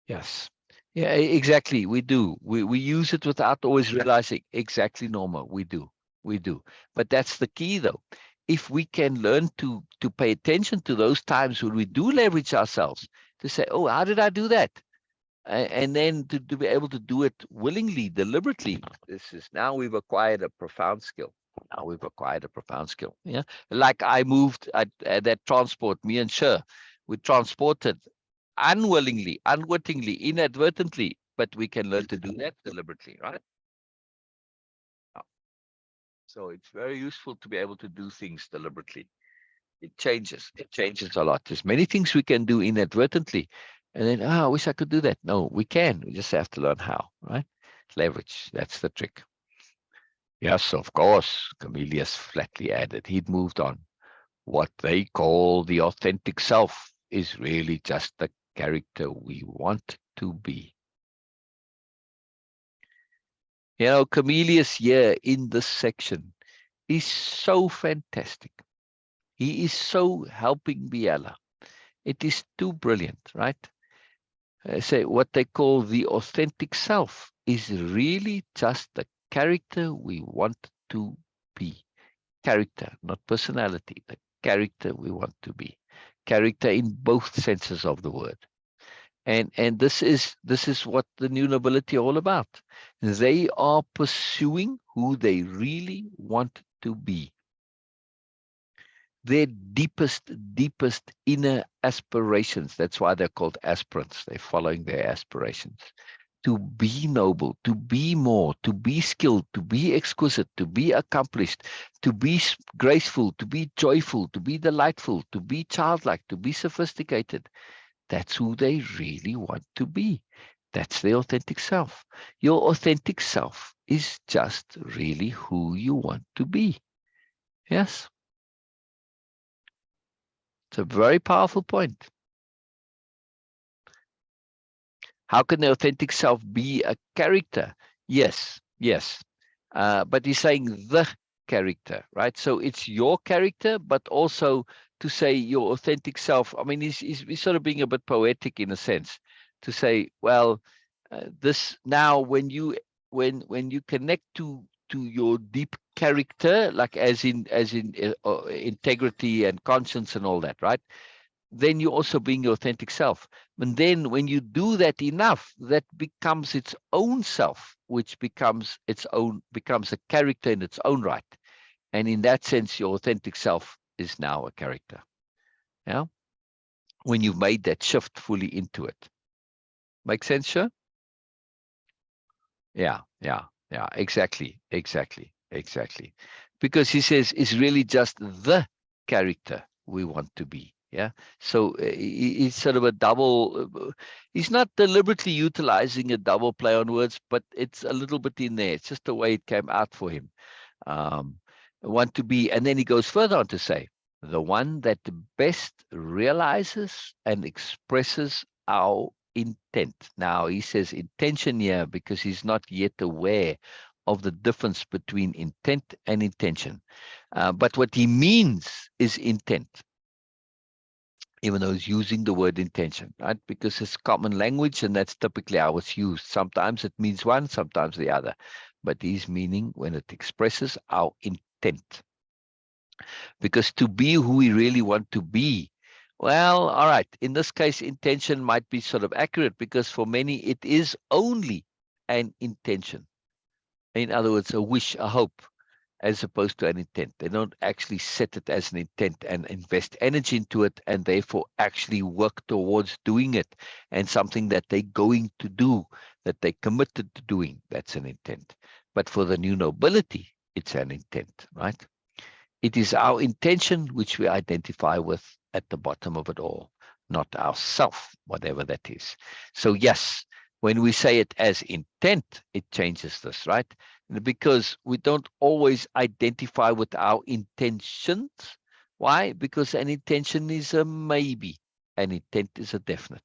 Yes. Yeah, exactly. We do. We use it without always realizing. Exactly, Norma. We do. We do. But that's the key, though. If we can learn to pay attention to those times when we do leverage ourselves, to say, oh, how did I do that? And then to be able to do it willingly, deliberately. Now we've acquired a profound skill. Now we've acquired a profound skill. Yeah. Like I moved at that transport, me and Sher, we transported unwillingly, unwittingly, inadvertently, but we can learn to do that deliberately, right? So it's very useful to be able to do things deliberately. It changes a lot. There's many things we can do inadvertently, and then, I wish I could do that. No, we can. We just have to learn how, right? Leverage. That's the trick. Yes, of course, Comelius flatly added. He'd moved on. What they call the authentic self is really just the character we want to be. You know, Comelius here in this section is so fantastic. He is so helping Biella. It is too brilliant, right? Say what they call the authentic self is really just the character we want to be. Character, not personality, the character we want to be. Character in both senses of the word. And this is what the new nobility are all about. They are pursuing who they really want to be. Their deepest inner aspirations. That's why they're called aspirants. They're following their aspirations. To be noble, to be more, to be skilled, to be exquisite, to be accomplished, to be graceful, to be joyful, to be delightful, to be childlike, to be sophisticated. That's who they really want to be. That's their authentic self. Your authentic self is just really who you want to be. Yes. It's a very powerful point. How can the authentic self be a character? Yes. But he's saying the character, right? So it's your character, but also to say your authentic self. I mean, he's sort of being a bit poetic in a sense to say, well, this now when you connect to your deep character, like as in integrity and conscience and all that, right? Then you're also being your authentic self. And then when you do that enough, that becomes its own self, which becomes a character in its own right. And in that sense, your authentic self is now a character. Yeah. When you've made that shift fully into it. Make sense, sure? Yeah. Exactly. Because he says it's really just the character we want to be. Yeah. So it's sort of a double. He's not deliberately utilizing a double play on words, but it's a little bit in there. It's just the way it came out for him. Want to be, and then he goes further on to say, the one that best realizes and expresses our intent. Now he says intention here because he's not yet aware of the difference between intent and intention. But what he means is intent. even though it's using the word intention, right? Because it's common language, and that's typically how it's used. Sometimes it means one, sometimes the other. But he's meaning when it expresses our intent. Because to be who we really want to be, well, all right, in this case, intention might be sort of accurate, because for many, it is only an intention. In other words, a wish, a hope, as opposed to an intent. They don't actually set it as an intent and invest energy into it, and therefore actually work towards doing it, and something that they're going to do, that they committed to doing. That's an intent. But for the new nobility, it's an intent, right? It is our intention which we identify with at the bottom of it all, not ourself, whatever that is. So yes, when we say it as intent, it changes this, right? Because we don't always identify with our intentions. Why? Because an intention is a maybe, an intent is a definite.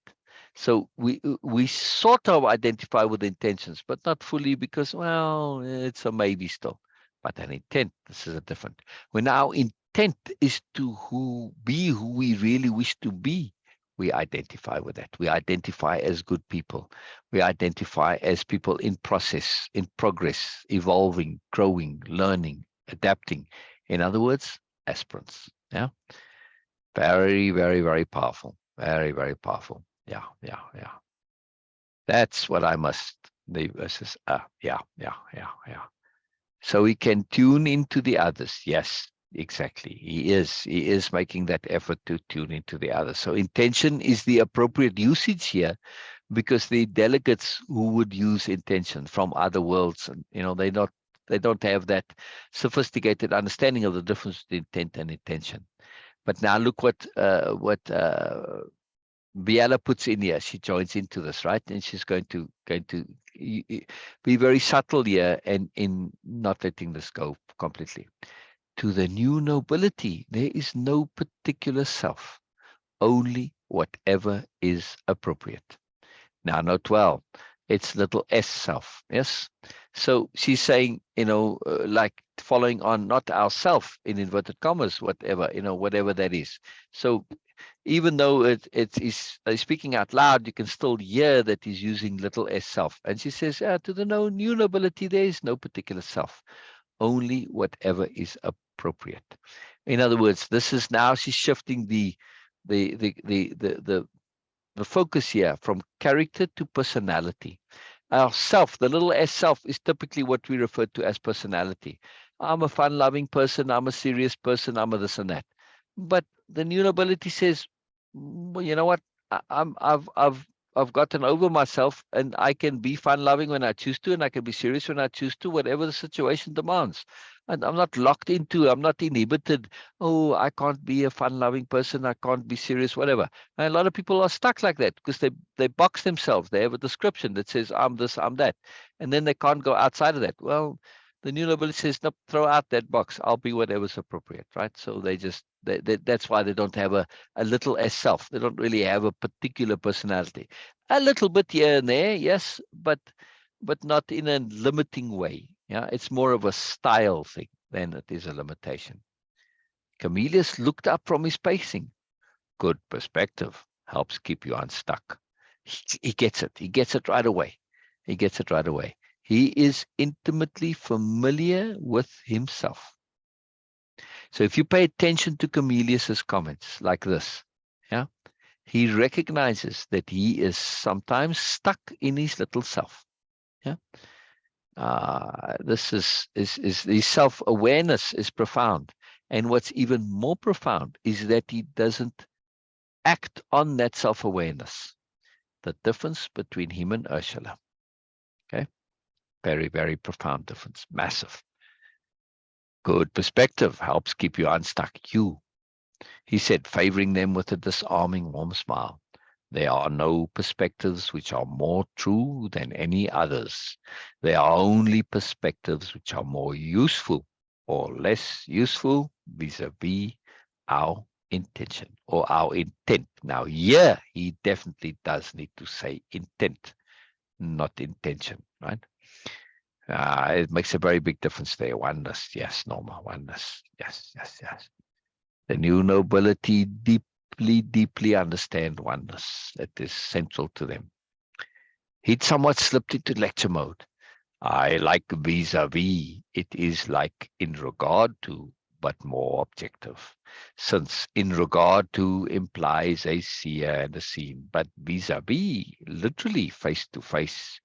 So we sort of identify with intentions, but not fully, because, well, it's a maybe still. But an intent, this is a different. When our intent is to be who we really wish to be, we identify with that. We identify as good people. We identify as people in process, in progress, evolving, growing, learning, adapting. In other words, aspirants. Yeah. Very, very, very powerful. Very, very powerful. Yeah, yeah, yeah. That's what I must. The verses. Yeah. So he can tune into the others. Yes, exactly. He is making that effort to tune into the others. So intention is the appropriate usage here, because the delegates who would use intention from other worlds, and they don't have that sophisticated understanding of the difference between intent and intention. But now look what Biella puts in here. She joins into this, right? And she's going to be very subtle here, and in not letting this go completely. To the new nobility, there is no particular self, only whatever is appropriate. Now, note well, it's little s self. Yes. So she's saying, like following on, not ourself in inverted commas, whatever, whatever that is. So even though he's speaking out loud, you can still hear that he's using little s self. And she says, to the new nobility, there is no particular self, only whatever is appropriate. In other words, this is now she's shifting the focus here from character to personality. Our self, the little s self, is typically what we refer to as personality. I'm a fun-loving person. I'm a serious person. I'm a this and that. But the new nobility says, well, you know what? I've gotten over myself, and I can be fun-loving when I choose to, and I can be serious when I choose to, whatever the situation demands. And I'm not locked into. I'm not inhibited. Oh, I can't be a fun-loving person. I can't be serious, whatever. And a lot of people are stuck like that because they box themselves. They have a description that says I'm this, I'm that, and then they can't go outside of that. Well, the new nobility says, no, throw out that box. I'll be whatever's appropriate, right? So that's why they don't have a little s self. They don't really have a particular personality. A little bit here and there, yes, but not in a limiting way. Yeah, it's more of a style thing than it is a limitation. Comelius looked up from his pacing. Good perspective helps keep you unstuck. He gets it. He gets it right away. He gets it right away. He is intimately familiar with himself. So if you pay attention to Comelius's comments like this, yeah, he recognizes that he is sometimes stuck in his little self. Yeah. This is his self-awareness is profound. And what's even more profound is that he doesn't act on that self-awareness. The difference between him and Ursula. Okay. Very, very profound difference. Massive. Good perspective helps keep you unstuck. He said, favoring them with a disarming warm smile. There are no perspectives which are more true than any others. There are only perspectives which are more useful or less useful vis-a-vis our intention or our intent. Now, here he definitely does need to say intent, not intention, right? It makes a very big difference there. Oneness, yes, Norma, oneness, yes. The new nobility deeply, deeply understand oneness that is central to them. He'd somewhat slipped into lecture mode. I like vis-a-vis. It is like in regard to, but more objective, since in regard to implies a seer and a seen, but vis-a-vis, literally face to face,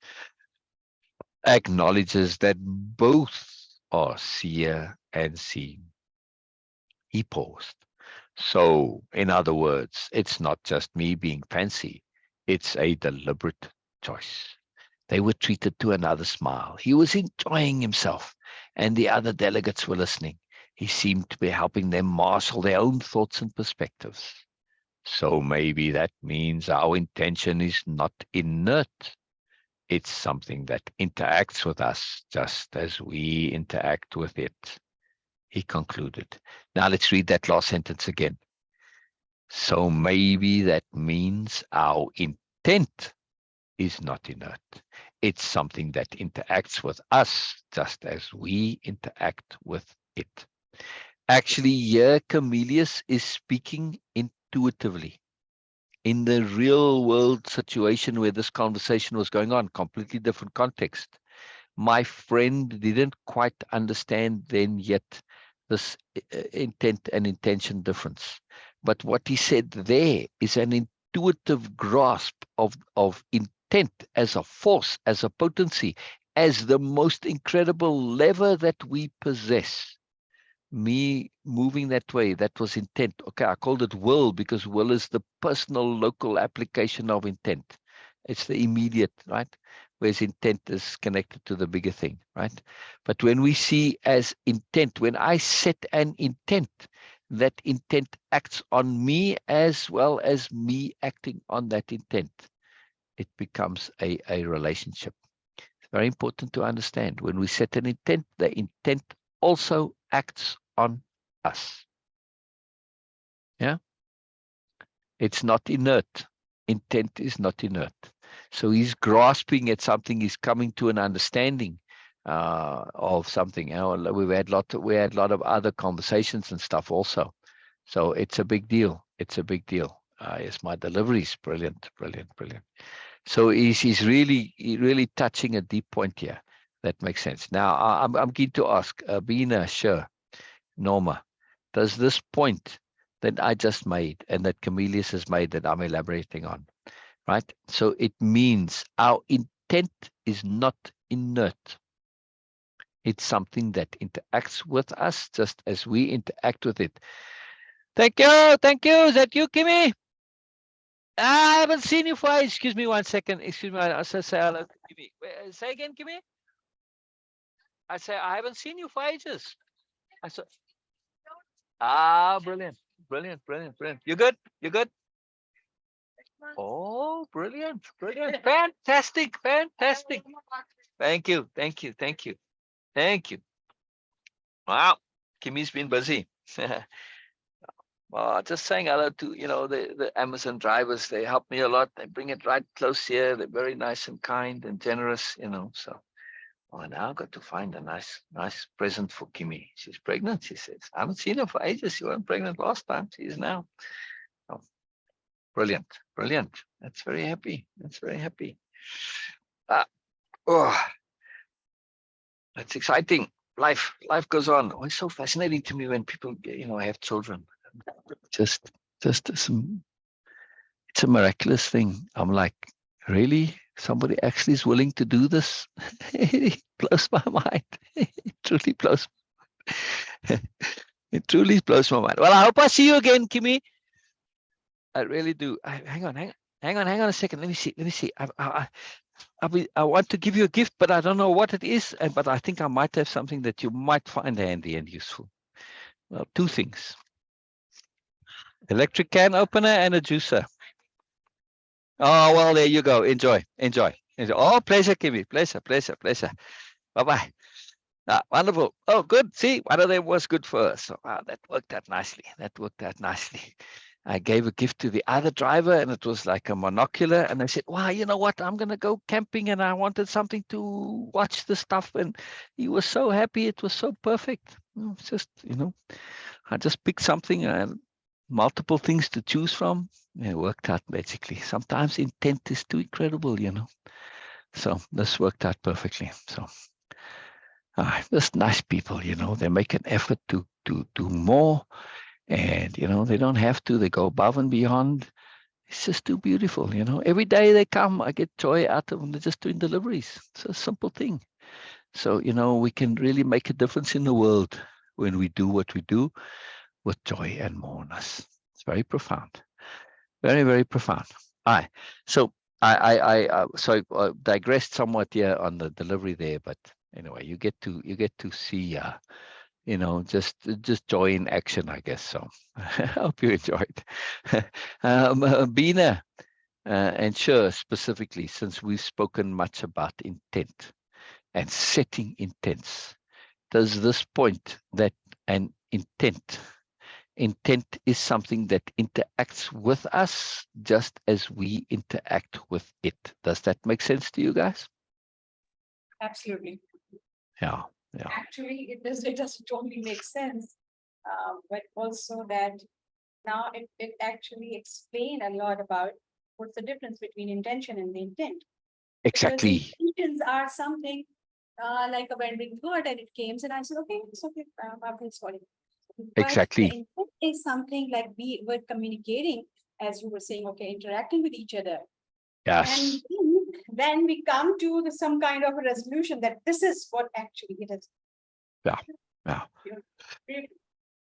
acknowledges that both are seer and seen. He paused. So, in other words, it's not just me being fancy, it's a deliberate choice. They were treated to another smile. He was enjoying himself, and the other delegates were listening. He seemed to be helping them marshal their own thoughts and perspectives. So maybe that means our intention is not inert. It's something that interacts with us just as we interact with it, he concluded. Now let's read that last sentence again. So maybe that means our intent is not inert. It's something that interacts with us just as we interact with it. Actually, here Comelius is speaking intuitively. In the real world situation where this conversation was going on, completely different context. My friend didn't quite understand then yet this intent and intention difference. But what he said there is an intuitive grasp of intent as a force, as a potency, as the most incredible lever that we possess. Me moving that way, that was intent. Okay, I called it will because will is the personal local application of intent. It's the immediate, right? Whereas intent is connected to the bigger thing, right? But when we see as intent, when I set an intent, that intent acts on me as well as me acting on that intent. It becomes a relationship. It's very important to understand. When we set an intent, the intent also acts on us. Yeah? It's not inert. Intent is not inert. So he's grasping at something, he's coming to an understanding of something. We had a lot of other conversations and stuff also. So it's a big deal. It's a big deal. Yes, my delivery is brilliant, brilliant, brilliant. So he's really touching a deep point here. That makes sense. Now I'm keen to ask Bina, sure, Norma, does this point that I just made and that Comelius has made that I'm elaborating on, right? So it means our intent is not inert. It's something that interacts with us just as we interact with it. Thank you. Thank you. Is that you, Kimmy? I haven't seen you for, excuse me 1 second. Excuse me. I say hello, Kimmy. Wait, say again, Kimmy. I say, I haven't seen you for ages. I said, brilliant. Brilliant, brilliant, brilliant. You good? You good? Oh, brilliant, brilliant. Fantastic, fantastic. Thank you, thank you, thank you, thank you. Wow, Kimmy's been busy. Well, just saying hello to, the Amazon drivers. They help me a lot. They bring it right close here. They're very nice and kind and generous, so. Well, now I've got to find a nice present for Kimmy. She's pregnant, she says. I haven't seen her for ages. She wasn't pregnant last time. She is now. Oh, brilliant, brilliant. That's very happy. That's very happy. That's exciting. Life goes on. Oh, it's so fascinating to me when people, have children. Just it's a miraculous thing. I'm like, really? Somebody actually is willing to do this? It blows my mind. It truly blows. It truly blows my mind. Well, I hope I see you again, Kimmy. I really do. Hang on a second. Let me see. I want to give you a gift, but I don't know what it is. But I think I might have something that you might find handy and useful. Well, 2 things: electric can opener and a juicer. Oh, well, there you go. Enjoy. Oh, pleasure, Kimmy. Pleasure. Bye-bye. Wonderful. Oh, good. See, one of them was good for us. So, that worked out nicely. I gave a gift to the other driver, and it was like a monocular. And I said, wow, you know what? I'm going to go camping, and I wanted something to watch the stuff. And he was so happy. It was so perfect. It's just, I just picked something and multiple things to choose from. It worked out magically. Sometimes intent is too incredible, you know. So this worked out perfectly. So just nice people, you know, they make an effort to do more, and you know, they don't have to, they go above and beyond. It's just too beautiful, you know. Every day they come, I get joy out of them. They're just doing deliveries. It's a simple thing. So, you know, we can really make a difference in the world when we do what we do with joy and moreness. It's very profound. Very, very profound. All right. So I digressed somewhat here on the delivery there, but anyway, you get to see you know, just joy in action, I guess. So I hope you enjoyed. Bina and Sure, specifically, since we've spoken much about intent and setting intents, does this point that an intent is something that interacts with us just as we interact with it? Does that make sense to you guys? Absolutely. Yeah. Actually, it doesn't totally make sense. But also that now it actually explain a lot about what's the difference between intention and the intent. Because Exactly. intentions are something like a wandering thought, and it came, and I said, okay, it's okay, I'm very sorry. But the Exactly. intent is something like we were communicating, as you were saying, okay, interacting with each other. And Yes. then we come to some kind of a resolution that this is what actually it is. Yeah. Yeah. Really.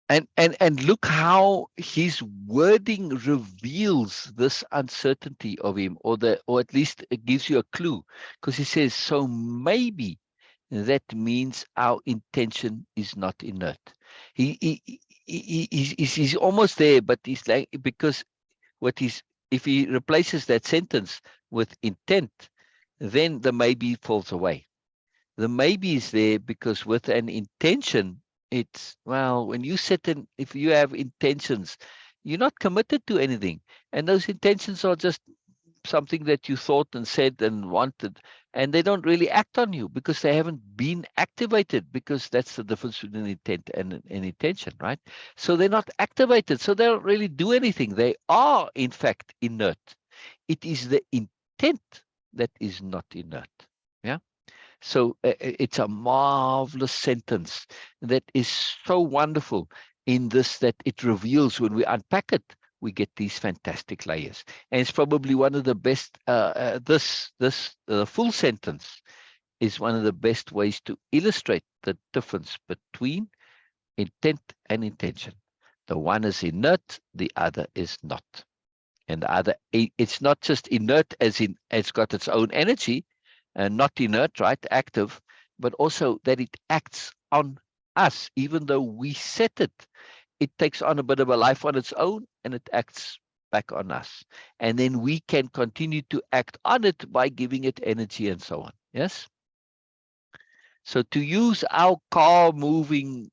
And look how his wording reveals this uncertainty of him, or at least it gives you a clue, because he says, so maybe that means our intention is not inert. He's almost there, but he's like, because what he's, if he replaces that sentence with intent, then the maybe falls away. The maybe is there because with an intention, it's, well, when you set in, if you have intentions, you're not committed to anything. And those intentions are just something that you thought and said and wanted, and they don't really act on you because they haven't been activated, because that's the difference between intent and an intention, right? So they're not activated, so they don't really do anything. They are, in fact, inert. It is the intent that is not inert. Yeah. So it's a marvelous sentence that is so wonderful in this, that it reveals, when we unpack it, we get these fantastic layers. And it's probably one of the best, this full sentence is one of the best ways to illustrate the difference between intent and intention. The one is inert, the other is not. And the other, it's not just inert as in it's got its own energy, and not inert, right, active, but also that it acts on us. Even though we set it, it takes on a bit of a life on its own, and it acts back on us. And then we can continue to act on it by giving it energy and so on. Yes. So to use our car moving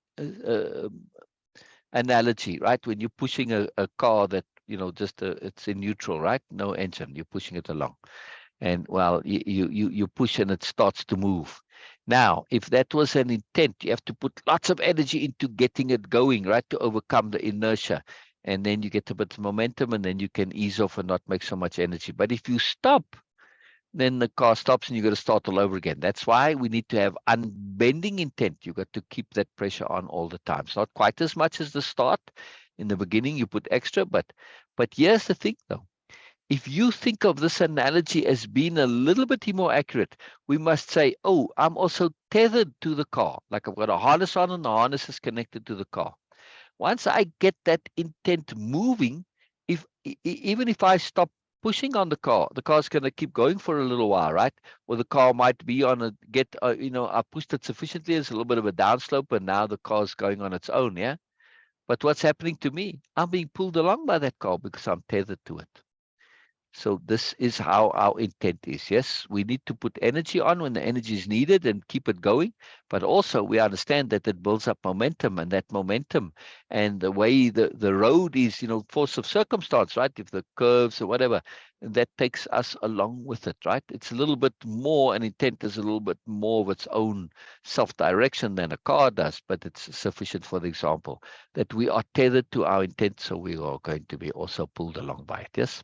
analogy, right? When you're pushing a car that, you know, just it's in neutral, right? No engine, you're pushing it along. And well, you push and it starts to move. Now, if that was an intent, you have to put lots of energy into getting it going, right? To overcome the inertia. And then you get a bit of momentum, and then you can ease off and not make so much energy. But if you stop, then the car stops and you got to start all over again. That's why we need to have unbending intent. You got to keep that pressure on all the time. It's not quite as much as the start. In the beginning, you put extra, but here's the thing though. If you think of this analogy as being a little bit more accurate, we must say, oh, I'm also tethered to the car. Like I've got a harness on, and the harness is connected to the car. Once I get that intent moving, even if I stop pushing on the car's going to keep going for a little while, right? Or the car might be on a I pushed it sufficiently. It's a little bit of a downslope, and now the car's going on its own. Yeah. But what's happening to me? I'm being pulled along by that car because I'm tethered to it. So this is how our intent is. Yes, we need to put energy on when the energy is needed and keep it going. But also we understand that it builds up momentum, and that momentum and the way the road is, force of circumstance, right? If the curves or whatever, that takes us along with it, right? It's a little bit more, an intent is a little bit more of its own self-direction than a car does, but it's sufficient for the example that we are tethered to our intent, so we are going to be also pulled along by it. Yes.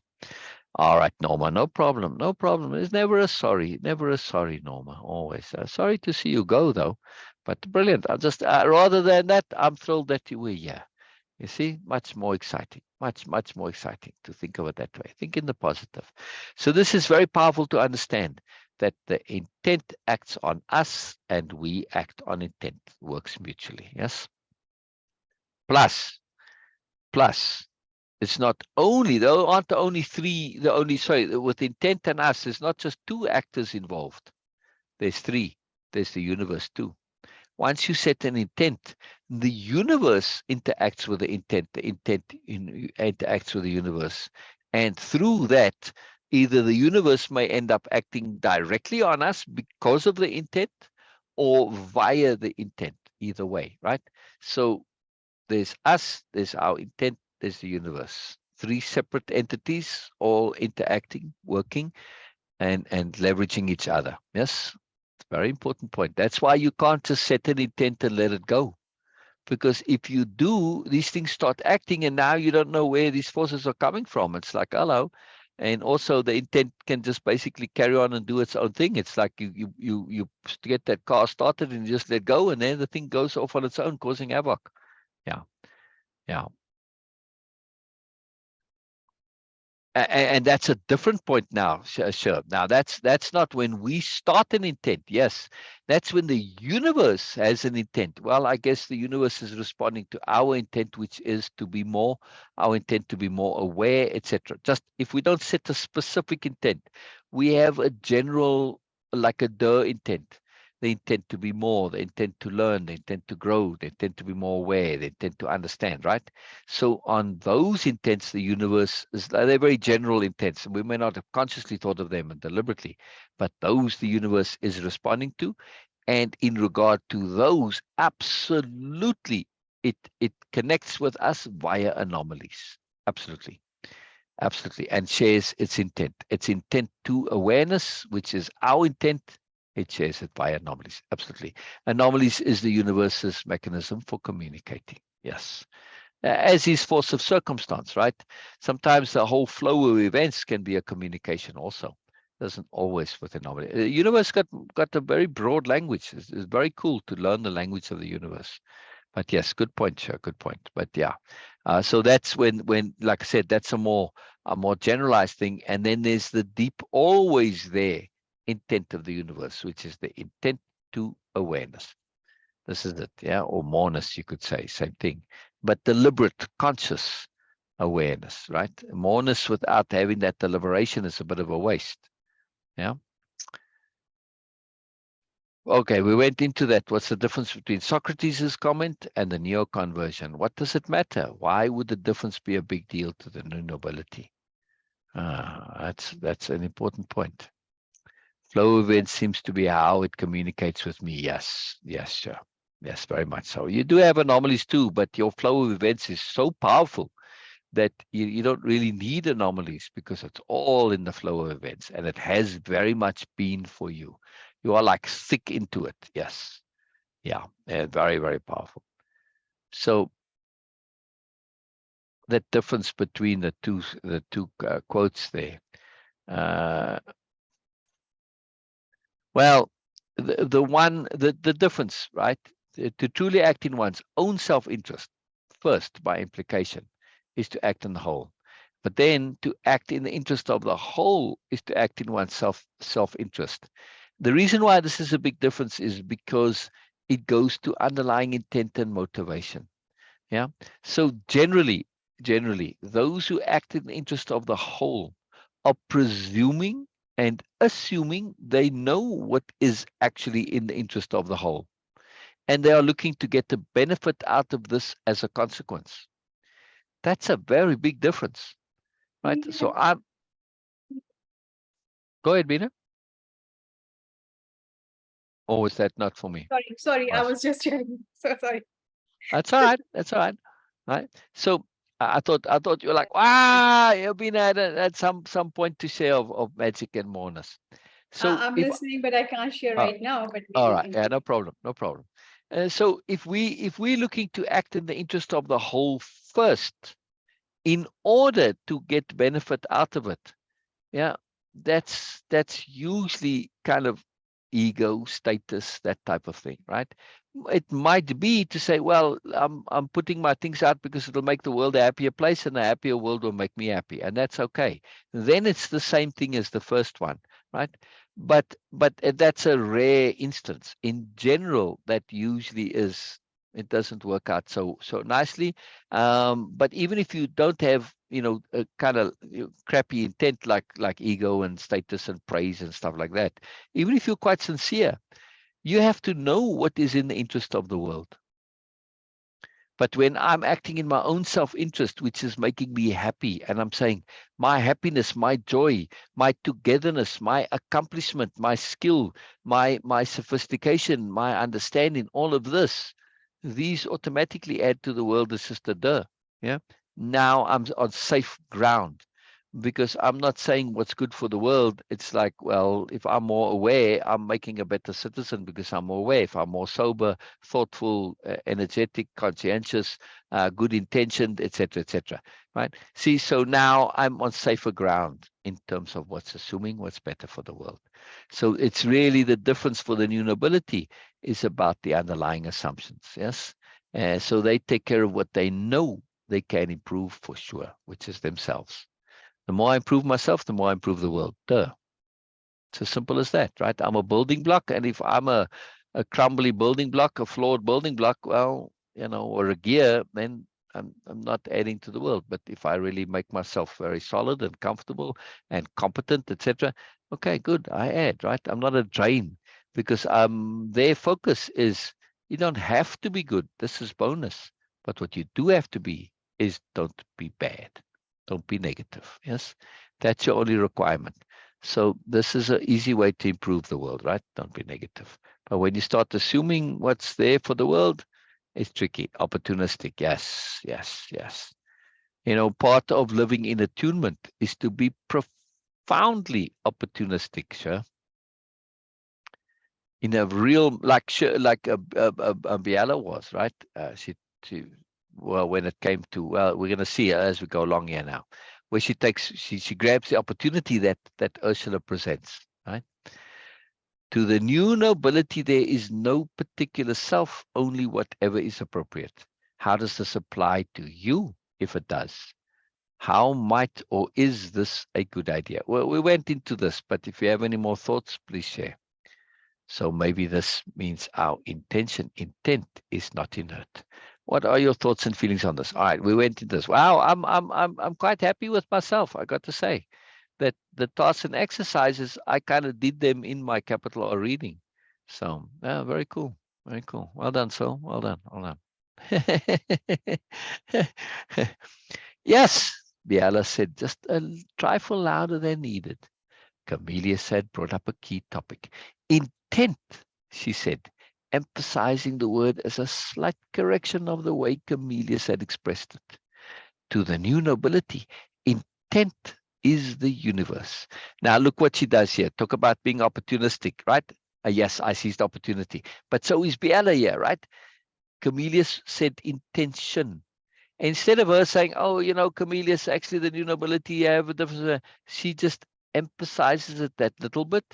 All right, Norma, no problem, no problem. There's never a sorry, Norma. Always sorry to see you go, though. But brilliant. I'll just rather than that, I'm thrilled that you were here. You see, much more exciting, much more exciting to think of it that way. Think in the positive. So this is very powerful to understand that the intent acts on us and we act on intent. Works mutually. Yes. Plus, plus. It's not only, there aren't the only three, sorry, with intent and us, there's not just two actors involved. There's three. There's the universe too. Once you set an intent, the universe interacts with the intent interacts with the universe. And through that, either the universe may end up acting directly on us because of the intent or via the intent, either way, right? So there's us, there's our intent, there's the universe. Three separate entities, all interacting, working, and leveraging each other. Yes, it's a very important point. That's why you can't just set an intent and let it go. Because if you do, these things start acting, and now you don't know where these forces are coming from. It's like, hello. And also the intent can just basically carry on and do its own thing. It's like you get that car started and you just let go, and then the thing goes off on its own, causing havoc. Yeah. Yeah. And that's a different point now, sure. Now that's not when we start an intent. Yes, that's when the universe has an intent. Well, I guess the universe is responding to our intent, which is to be more, our intent to be more aware, etc. Just if we don't set a specific intent, we have a general, like a intent. The intent to be more, the intent to learn, the intent to grow, the intent to be more aware, the intent to understand, right? So on those intents, the universe is, they're very general intents, and we may not have consciously thought of them and deliberately, but those the universe is responding to. And in regard to those, absolutely, it connects with us via anomalies. Absolutely. Absolutely. And shares its intent to awareness, which is our intent. It shares it via anomalies. Absolutely. Anomalies is the universe's mechanism for communicating. Yes. As is force of circumstance, right? Sometimes the whole flow of events can be a communication also. Doesn't always with anomaly. The universe got a very broad language. It's very cool to learn the language of the universe. But yes, good point, sure, good point. But yeah, so that's when, like I said, that's a more generalized thing. And then there's the deep, always there intent of the universe, which is the intent to awareness. This is it, yeah, or moreness, you could say, same thing. But deliberate, conscious awareness, right? Moreness without having that deliberation is a bit of a waste. Yeah. Okay, we went into that. What's the difference between Socrates' comment and the neo-conversion? What does it matter? Why would the difference be a big deal to the new nobility? That's an important point. Flow event seems to be how it communicates with me. Yes, yes, sure. Yes, very much so. You do have anomalies too, but your flow of events is so powerful that you don't really need anomalies because it's all in the flow of events, and it has very much been for you. You are like thick into it. Yes. Yeah. Very, very powerful. So that difference between the two quotes there. Well, the difference, right? To truly act in one's own self-interest, first by implication, is to act in the whole. But then to act in the interest of the whole is to act in one's self-interest. The reason why this is a big difference is because it goes to underlying intent and motivation. Yeah. So generally, those who act in the interest of the whole are presuming and assuming they know what is actually in the interest of the whole. And they are looking to get the benefit out of this as a consequence. That's a very big difference, right? Yeah. So I'm Go ahead, Bina. Or is that not for me? Sorry, I Yes. was just sharing. So sorry. That's all right. That's all right. Right. So I thought you were like, wow, you've been at some point to share of magic and moreness. So I'm if listening, but I can't share right now. But all maybe right, yeah, no problem, no problem. So if we're looking to act in the interest of the whole first, in order to get benefit out of it, yeah, that's usually kind of ego, status, that type of thing, right? It might be to say, well, I'm putting my things out because it'll make the world a happier place, and a happier world will make me happy, and that's okay. Then it's the same thing as the first one, right? But that's a rare instance. In general, that usually is, it doesn't work out so nicely. But even if you don't have, a kind of crappy intent like ego and status and praise and stuff like that, even if you're quite sincere, you have to know what is in the interest of the world. But when I'm acting in my own self-interest, which is making me happy, and I'm saying my happiness, my joy, my togetherness, my accomplishment, my skill, my sophistication, my understanding, all of this, these automatically add to the world as just a duh. Yeah. Now I'm on safe ground, because I'm not saying what's good for the world. It's like, well, if I'm more aware, I'm making a better citizen because I'm more aware. If I'm more sober, thoughtful, energetic, conscientious, good intentioned, etc., right? See, so now I'm on safer ground in terms of what's assuming what's better for the world. So it's really the difference for the new nobility is about the underlying assumptions. Yes. So they take care of what they know they can improve for sure, which is themselves. The more I improve myself, the more I improve the world. Duh. It's as simple as that, right? I'm a building block, and if I'm a crumbly building block, a flawed building block, well, or a gear, then I'm not adding to the world. But if I really make myself very solid and comfortable and competent, etc., okay, good, I add, right? I'm not a drain, because their focus is you don't have to be good. This is bonus. But what you do have to be is don't be bad. Don't be negative. Yes, that's your only requirement. So this is an easy way to improve the world, right? Don't be negative. But when you start assuming what's there for the world, it's tricky. Opportunistic. Yes, yes, yes. Part of living in attunement is to be profoundly opportunistic, sure. In a real, like Biella was, right? Well, when it came to, well, we're going to see as we go along here now, where she grabs the opportunity that Ursula presents, right? To the new nobility, there is no particular self, only whatever is appropriate. How does this apply to you, if it does? How might or is this a good idea? Well, we went into this, but if you have any more thoughts, please share. So maybe this means our intent is not inert. What are your thoughts and feelings on this? All right, we went into this. Wow, I'm quite happy with myself. I got to say that the tasks and exercises, I kind of did them in my capital R reading. So yeah, very cool, very cool. Well done, Syl. Well done, well done. Yes, Biella said, just a trifle louder than needed. Comelius had brought up a key topic. Intent, she said, emphasizing the word as a slight correction of the way Comelius had expressed it. To the new nobility, intent is the universe. Now look what she does here. Talk about being opportunistic, right? Yes, I seized opportunity. But so is Biella here, right? Comelius said intention. Instead of her saying, oh, Comelius, actually the new nobility, have a different, she just emphasizes it that little bit,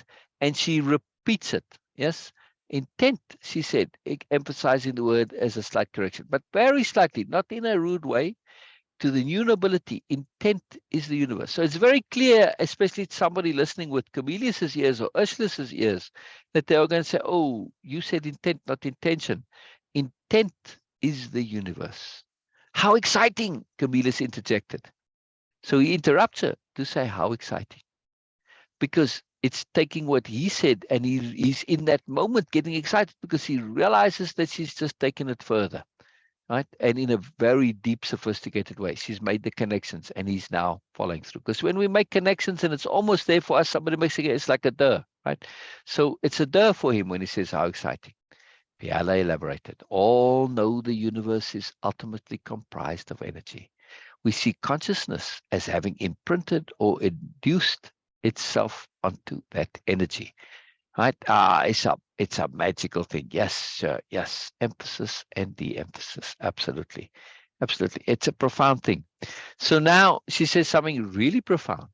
and she repeats it. Yes. Intent, she said, emphasizing the word as a slight correction, but very slightly, not in a rude way. To the new nobility, intent is the universe. So it's very clear, especially to somebody listening with Comelius's ears or Ursula's ears, that they are going to say, oh, you said intent, not intention. Intent is the universe. How exciting, Comelius interjected. So he interrupts her to say, how exciting. Because it's taking what he said, and he's in that moment getting excited because he realizes that she's just taken it further. right? And in a very deep, sophisticated way. She's made the connections and he's now following through. Because when we make connections and it's almost there for us, somebody makes it, it's like a duh, right? So it's a duh for him when he says, how exciting. Biella elaborated, all know the universe is ultimately comprised of energy. We see consciousness as having imprinted or induced itself onto that energy. Right? It's a magical thing. Yes, sir. Yes. Emphasis and de-emphasis. Absolutely. Absolutely. It's a profound thing. So now she says something really profound.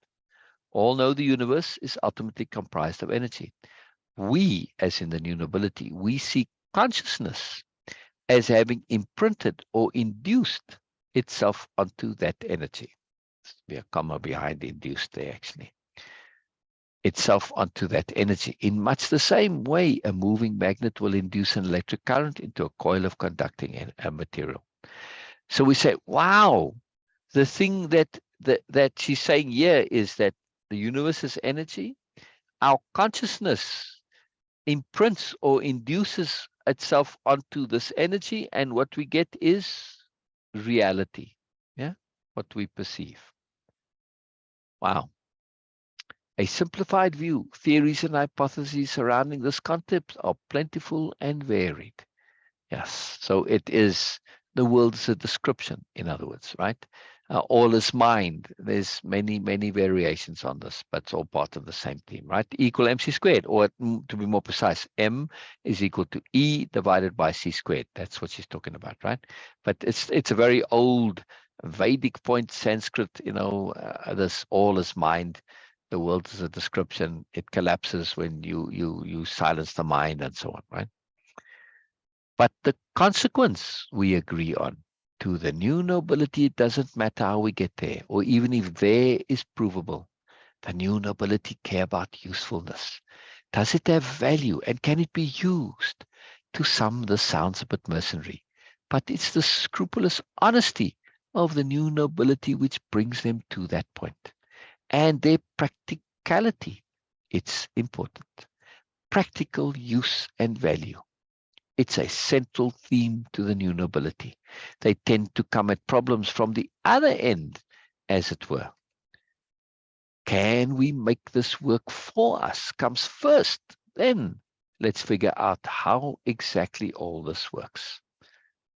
All know the universe is ultimately comprised of energy. We, as in the new nobility, we see consciousness as having imprinted or induced itself onto that energy. Be a comma behind induced there, actually. Itself onto that energy. In much the same way, a moving magnet will induce an electric current into a coil of conducting a material. So we say, wow, the thing that she's saying here is that the universe is energy. Our consciousness imprints or induces itself onto this energy, and what we get is reality. Yeah, what we perceive. Wow. A simplified view, theories and hypotheses surrounding this concept are plentiful and varied. Yes, so it is, the world is a description, in other words, right? All is mind. There's many variations on this, but it's all part of the same theme, right? Equal mc squared, or to be more precise, m is equal to E divided by c squared. That's what she's talking about, right? But it's a very old Vedic point, Sanskrit, this all is mind. The world is a description. It collapses when you silence the mind and so on, right? But the consequence we agree on. To the new nobility, it doesn't matter how we get there, or even if there is provable. The new nobility care about usefulness. Does it have value, and can it be used? To some, this sounds a bit mercenary, but it's the scrupulous honesty of the new nobility which brings them to that point. And their practicality, it's important. Practical use and value. It's a central theme to the new nobility. They tend to come at problems from the other end, as it were. Can we make this work for us? Comes first. Then let's figure out how exactly all this works.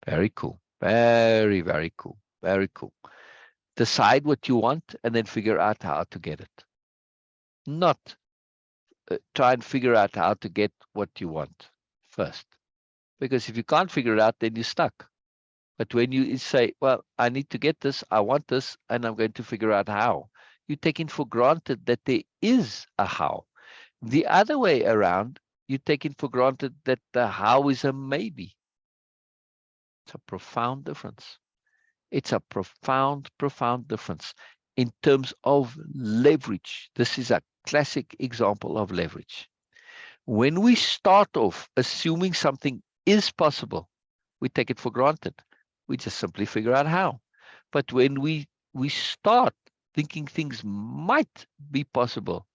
Very cool. Very cool. Very cool. Decide what you want and then figure out how to get it. Not try and figure out how to get what you want first. Because if you can't figure it out, then you're stuck. But when you say, well, I need to get this, I want this, and I'm going to figure out how, you're taking for granted that there is a how. The other way around, you're taking for granted that the how is a maybe. It's a profound difference. It's a profound difference in terms of leverage. This is a classic example of leverage. When we start off assuming something is possible, we take it for granted. We just simply figure out how. But when we start thinking things might be possible,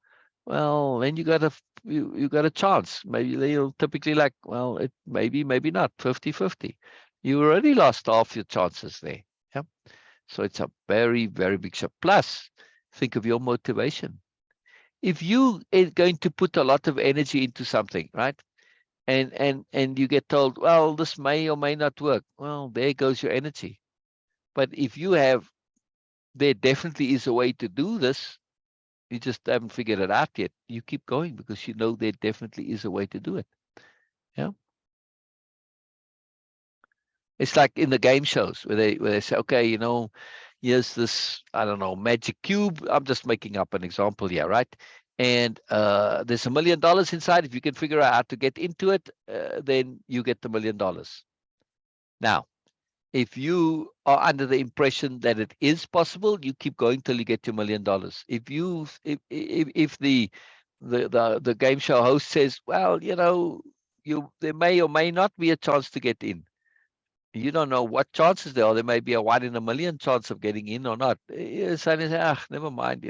well, then you got a chance. Maybe you'll typically like, well, it maybe not, 50-50. You already lost half your chances there. Yeah. So it's a very big shot. Plus, think of your motivation. If you are going to put a lot of energy into something, right? And you get told, well, this may or may not work. Well, there goes your energy. But if you have, there definitely is a way to do this, you just haven't figured it out yet. You keep going because you know there definitely is a way to do it. Yeah. It's like in the game shows where they say, okay, here's this, I don't know, magic cube. I'm just making up an example here, right? And there's $1 million inside. If you can figure out how to get into it, then you get the $1 million. Now, if you are under the impression that it is possible, you keep going till you get your $1 million. If the game show host says, well, there may or may not be a chance to get in. You don't know what chances there are. There may be a 1 in a million chance of getting in or not. You suddenly say, never mind,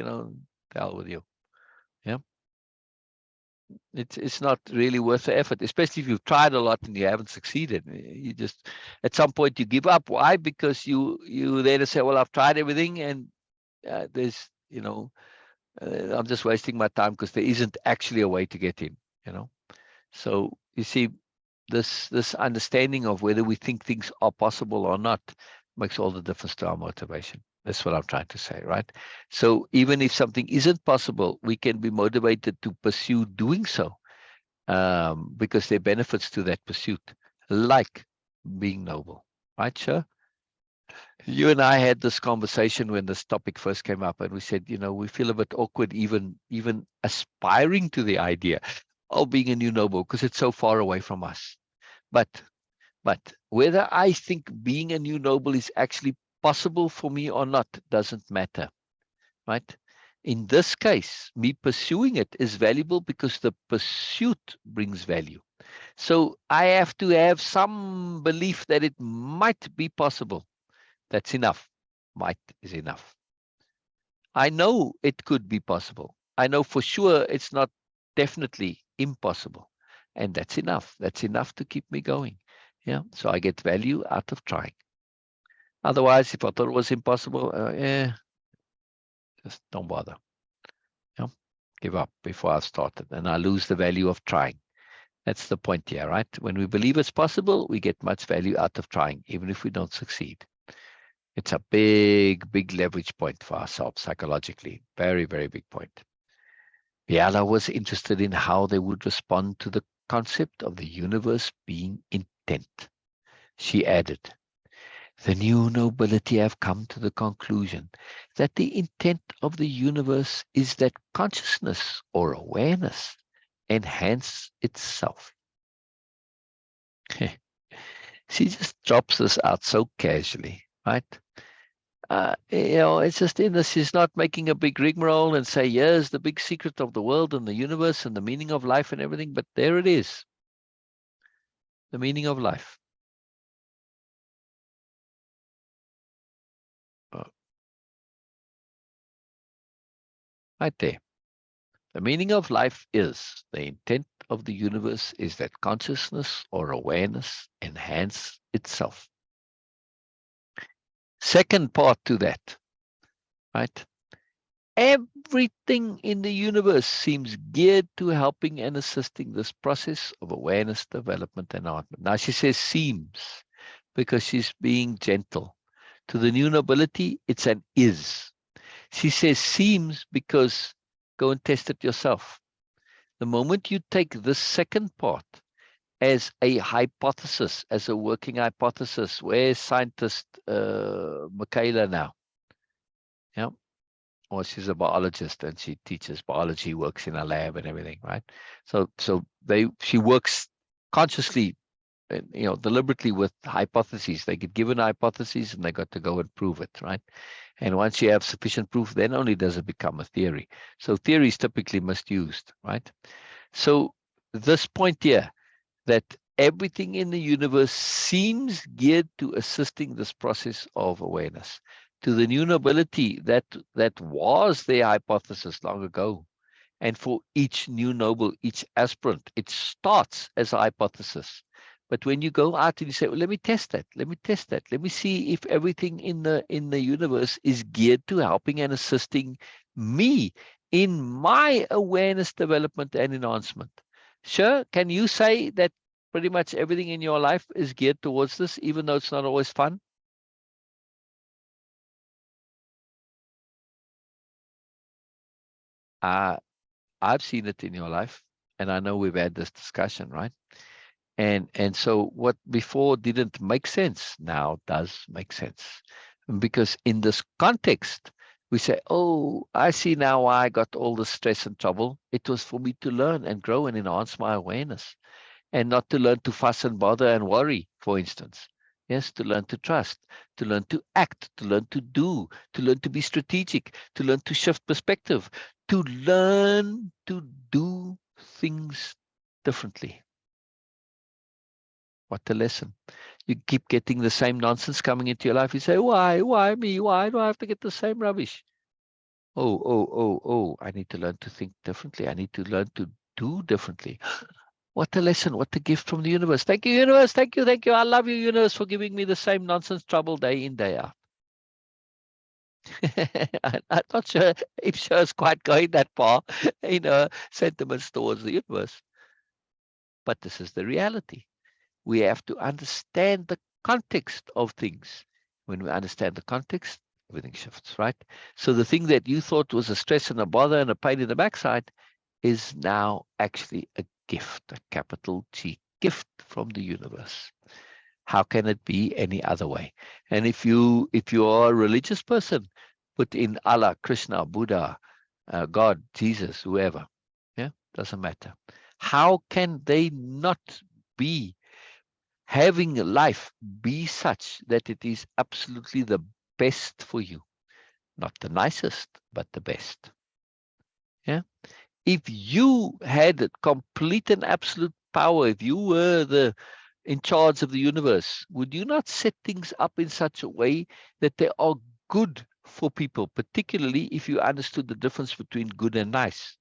hell with you. Yeah. It's not really worth the effort, especially if you've tried a lot and you haven't succeeded. You just, at some point, you give up. Why? Because you then say, well, I've tried everything, and there's, I'm just wasting my time because there isn't actually a way to get in. So you see, this understanding of whether we think things are possible or not makes all the difference to our motivation. That's what I'm trying to say, right? So even if something isn't possible, we can be motivated to pursue doing so, because there are benefits to that pursuit, like being noble, right? Sure. You and I had this conversation when this topic first came up, and we said, we feel a bit awkward even aspiring to the idea of being a new noble because it's so far away from us. But whether I think being a new noble is actually possible for me or not doesn't matter, right? In this case, me pursuing it is valuable because the pursuit brings value. So I have to have some belief that it might be possible. That's enough. Might is enough. I know it could be possible. I know for sure it's not definitely impossible. And that's enough. That's enough to keep me going. Yeah. So I get value out of trying. Otherwise, if I thought it was impossible, just don't bother. Yeah. Give up before I've started. And I lose the value of trying. That's the point here, right? When we believe it's possible, we get much value out of trying, even if we don't succeed. It's a big, big leverage point for ourselves psychologically. Very, very big point. Biella was interested in how they would respond to the concept of the universe being intent. She added, the new nobility have come to the conclusion that the intent of the universe is that consciousness or awareness enhance itself. She just drops this out so casually, right? It's just in this. She's not making a big rigmarole and say, here's the big secret of the world and the universe and the meaning of life and everything. But there it is. The meaning of life. Right there. The meaning of life is the intent of the universe is that consciousness or awareness enhance itself. Second part to that, right? Everything in the universe seems geared to helping and assisting this process of awareness, development, and enlightenment. Now she says seems because she's being gentle. To the new nobility, it's an is. She says seems because go and test it yourself. The moment you take this second part as a hypothesis, as a working hypothesis, where's scientist Michaela now? Yeah. Or she's a biologist and she teaches biology, works in a lab and everything, right? So she works consciously, deliberately with hypotheses. They get given hypotheses and they got to go and prove it, right? And once you have sufficient proof, then only does it become a theory. So theory is typically misused, right? So this point here, that everything in the universe seems geared to assisting this process of awareness. To the new nobility, that was their hypothesis long ago. And for each new noble, each aspirant, it starts as a hypothesis. But when you go out and you say, well, let me test that, let me see if everything in the universe is geared to helping and assisting me in my awareness development and enhancement. Sure, can you say that pretty much everything in your life is geared towards this, even though it's not always fun? I've seen it in your life, and I know we've had this discussion, right? And so what before didn't make sense now does make sense. Because in this context, we say, oh, I see now why I got all the stress and trouble. It was for me to learn and grow and enhance my awareness, and not to learn to fuss and bother and worry, for instance. Yes, to learn to trust, to learn to act, to learn to do, to learn to be strategic, to learn to shift perspective, to learn to do things differently. What a lesson. You keep getting the same nonsense coming into your life. You say, why me? Why do I have to get the same rubbish? Oh, I need to learn to think differently. I need to learn to do differently. What a lesson, what a gift from the universe. Thank you, universe. Thank you, thank you. I love you, universe, for giving me the same nonsense trouble day in, day out. I'm not sure if she's quite going that far in her sentiments towards the universe. But this is the reality. We have to understand the context of things. When we understand the context, everything shifts, right? So the thing that you thought was a stress and a bother and a pain in the backside is now actually a gift, a capital G gift from the universe. How can it be any other way? And if you are a religious person, put in Allah, Krishna, Buddha, God, Jesus, whoever. Yeah, doesn't matter. How can they not be having life be such that it is absolutely the best for you? Not the nicest, but the best. Yeah. If you had complete and absolute power, if you were in charge of the universe, would you not set things up in such a way that they are good for people, particularly if you understood the difference between good and nice?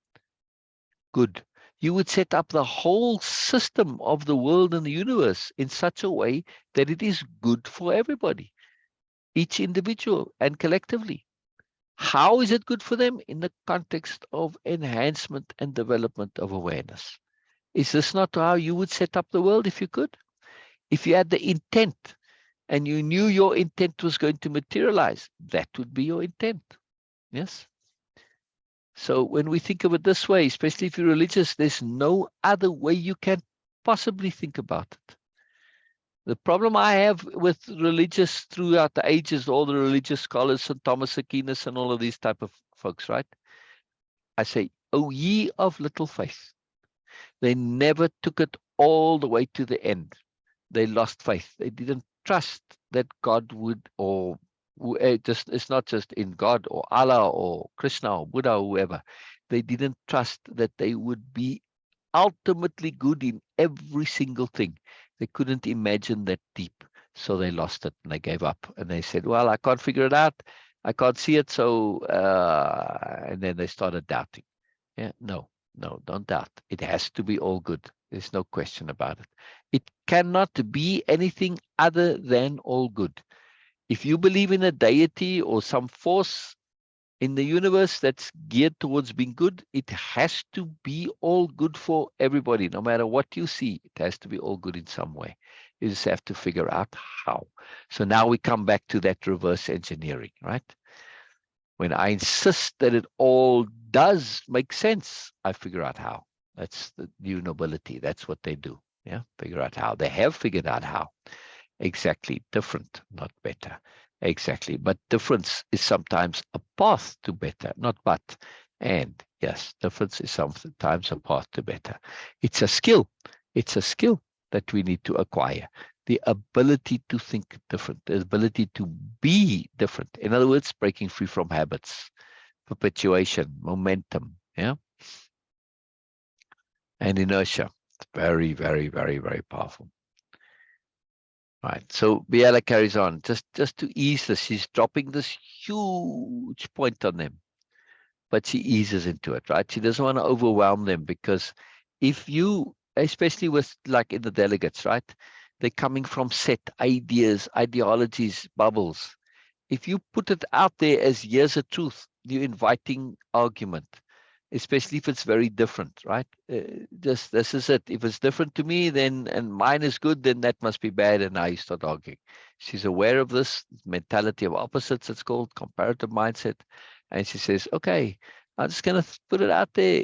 Good. You would set up the whole system of the world and the universe in such a way that it is good for everybody, each individual and collectively. How is it good for them? In the context of enhancement and development of awareness. Is this not how you would set up the world if you could? If you had the intent and you knew your intent was going to materialize, that would be your intent. Yes? So when we think of it this way, especially if you're religious, there's no other way you can possibly think about it. The problem I have with religious throughout the ages, all the religious scholars, St. Thomas Aquinas and all of these type of folks, right? I say, oh, ye of little faith. They never took it all the way to the end. They lost faith. They didn't trust that God would, or just it's not just in God or Allah or Krishna or Buddha or whoever. They didn't trust that they would be ultimately good in every single thing. They couldn't imagine that deep. So they lost it and they gave up. And they said, well, I can't figure it out. I can't see it. So, and then they started doubting. Yeah, no, don't doubt. It has to be all good. There's no question about it. It cannot be anything other than all good. If you believe in a deity or some force in the universe that's geared towards being good, it has to be all good for everybody. No matter what you see, it has to be all good in some way. You just have to figure out how. So now we come back to that reverse engineering, right? When I insist that it all does make sense, I figure out how. That's the new nobility. That's what they do. Yeah, figure out how. They have figured out how. Exactly. Different, not better. Exactly. But difference is sometimes a path to better, not but. And yes, difference is sometimes a path to better. It's a skill. It's a skill that we need to acquire. The ability to think different, the ability to be different. In other words, breaking free from habits, perpetuation, momentum, yeah, and inertia. It's very, very, very, very powerful. Right. So Biella carries on. Just to ease this, she's dropping this huge point on them, but she eases into it, right? She doesn't want to overwhelm them, because if you, especially with like in the delegates, right? They're coming from set ideas, ideologies, bubbles. If you put it out there as here's a truth, you're inviting argument, especially if it's very different, right? Just this is it. If it's different to me, then and mine is good, then that must be bad, and now you start arguing. She's aware of this mentality of opposites. It's called comparative mindset, and she says, "Okay, I'm just gonna put it out there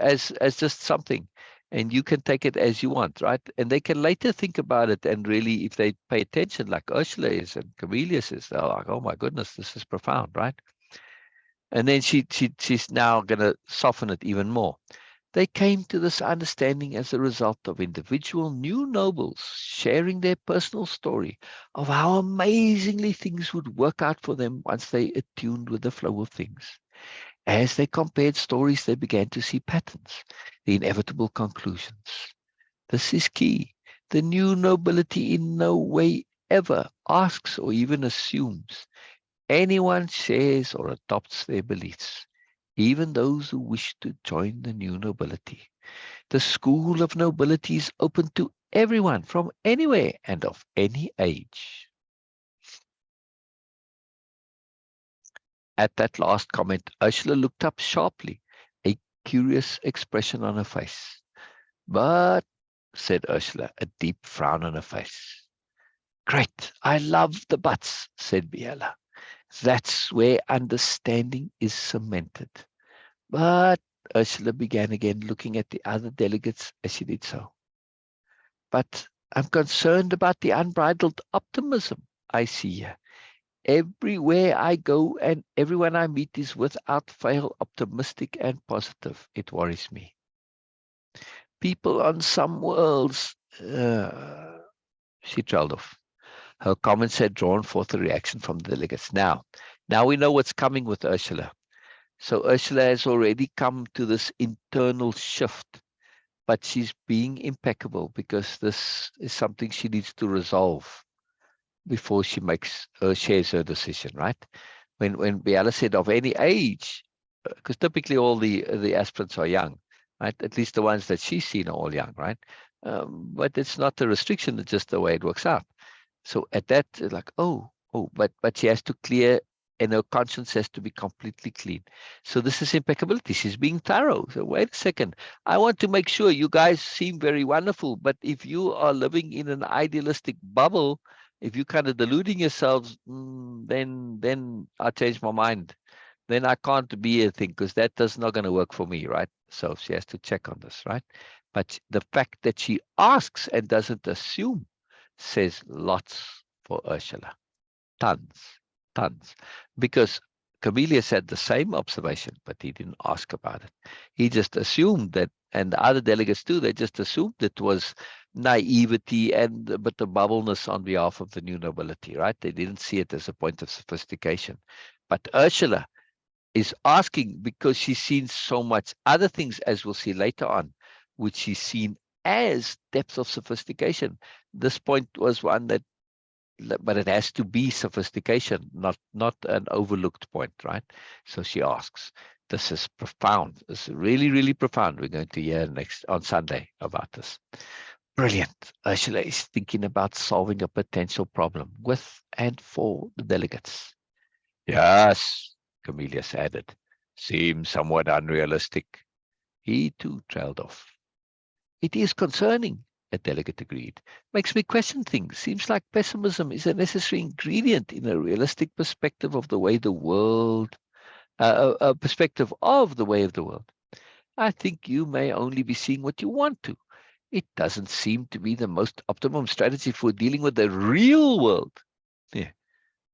as just something." And you can take it as you want, right? And they can later think about it, and really, if they pay attention, like Ursula is and Comelius is, they're like, "Oh my goodness, this is profound," right? And then she's now going to soften it even more. They came to this understanding as a result of individual new nobles sharing their personal story of how amazingly things would work out for them once they attuned with the flow of things. As they compared stories, they began to see patterns, the inevitable conclusions. This is key. The new nobility in no way ever asks or even assumes anyone shares or adopts their beliefs. even those who wish to join the new nobility. The school of nobility is open to everyone from anywhere and of any age. At that last comment, Ursula looked up sharply, a curious expression on her face. But, said Ursula, a deep frown on her face. Great, I love the buts, said Biella. That's where understanding is cemented. But, Ursula began again, looking at the other delegates as she did so. But I'm concerned about the unbridled optimism I see here. Everywhere I go and everyone I meet is without fail optimistic and positive. It worries me. People on some worlds, she trailed off. Her comments had drawn forth a reaction from the delegates. Now we know what's coming with Ursula. So Ursula has already come to this internal shift, but she's being impeccable because this is something she needs to resolve before she shares her decision, right? When Biella said of any age, because typically all the aspirants are young, right? At least the ones that she's seen are all young, right? But it's not a restriction; it's just the way it works out. So at that, like, but she has to clear, and her conscience has to be completely clean. So this is impeccability. She's being thorough. So wait a second. I want to make sure you guys seem very wonderful, but if you are living in an idealistic bubble, if you're kind of deluding yourselves, then I'll change my mind. Then I can't be a thing because that is not going to work for me, right? So she has to check on this, right? But the fact that she asks and doesn't assume says lots for Ursula. Tons. Because Comelius had the same observation, but he didn't ask about it. He just assumed that, and the other delegates too, they just assumed it was naivety and a bit of bubbleness on behalf of the new nobility, right? They didn't see it as a point of sophistication. But Ursula is asking because she's seen so much other things, as we'll see later on, which she's seen as depths of sophistication. This point was one that, but it has to be sophistication, not an overlooked point, right? So she asks. This is profound. This is really, really profound. We're going to hear next on Sunday about this. Brilliant. Ursula is thinking about solving a potential problem with and for the delegates. Yes, Comelius added. Seems somewhat unrealistic. He too trailed off. It is concerning, a delegate agreed. Makes me question things. Seems like pessimism is a necessary ingredient in a realistic perspective of the way the world, a perspective of the way of the world. I think you may only be seeing what you want to. It doesn't seem to be the most optimum strategy for dealing with the real world. Yeah.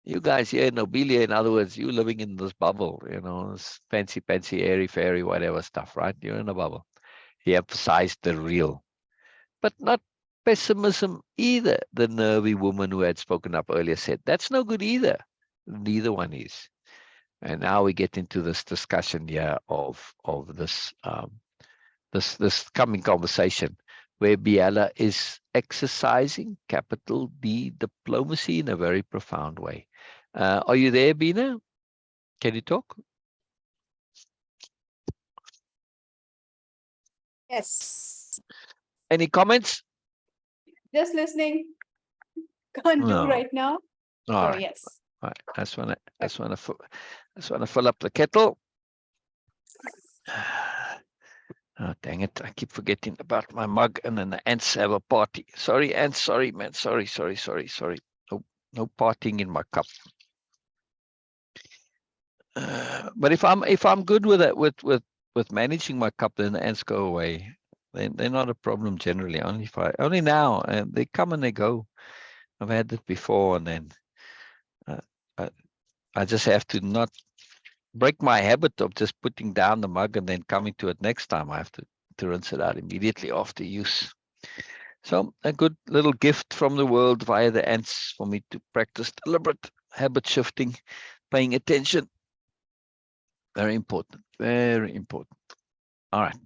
You guys here in Nobelia, in other words, you living in this bubble, this fancy, airy, fairy, whatever stuff, right? You're in a bubble. He emphasized the real, but not pessimism either. The nervy woman who had spoken up earlier said, that's no good either. Neither one is. And now we get into this discussion here of this this coming conversation where Biella is exercising capital D diplomacy in a very profound way. Are you there, Bina? Can you talk? Yes. Any comments? Just listening. Can't do No. right now. All So right. yes. All right. I just want to fill up the kettle. Oh, dang it. I keep forgetting about my mug, and then the ants have a party. Sorry, ants. Sorry, man. Sorry. No partying in my cup. But if I'm good with it, with managing my cup, then the ants go away. They're not a problem generally. Only now, and they come and they go. I've had it before, and then I just have to not break my habit of just putting down the mug and then coming to it next time. I have to rinse it out immediately after use. So a good little gift from the world via the ants for me to practice deliberate habit shifting, paying attention. Very important. Very important. All right.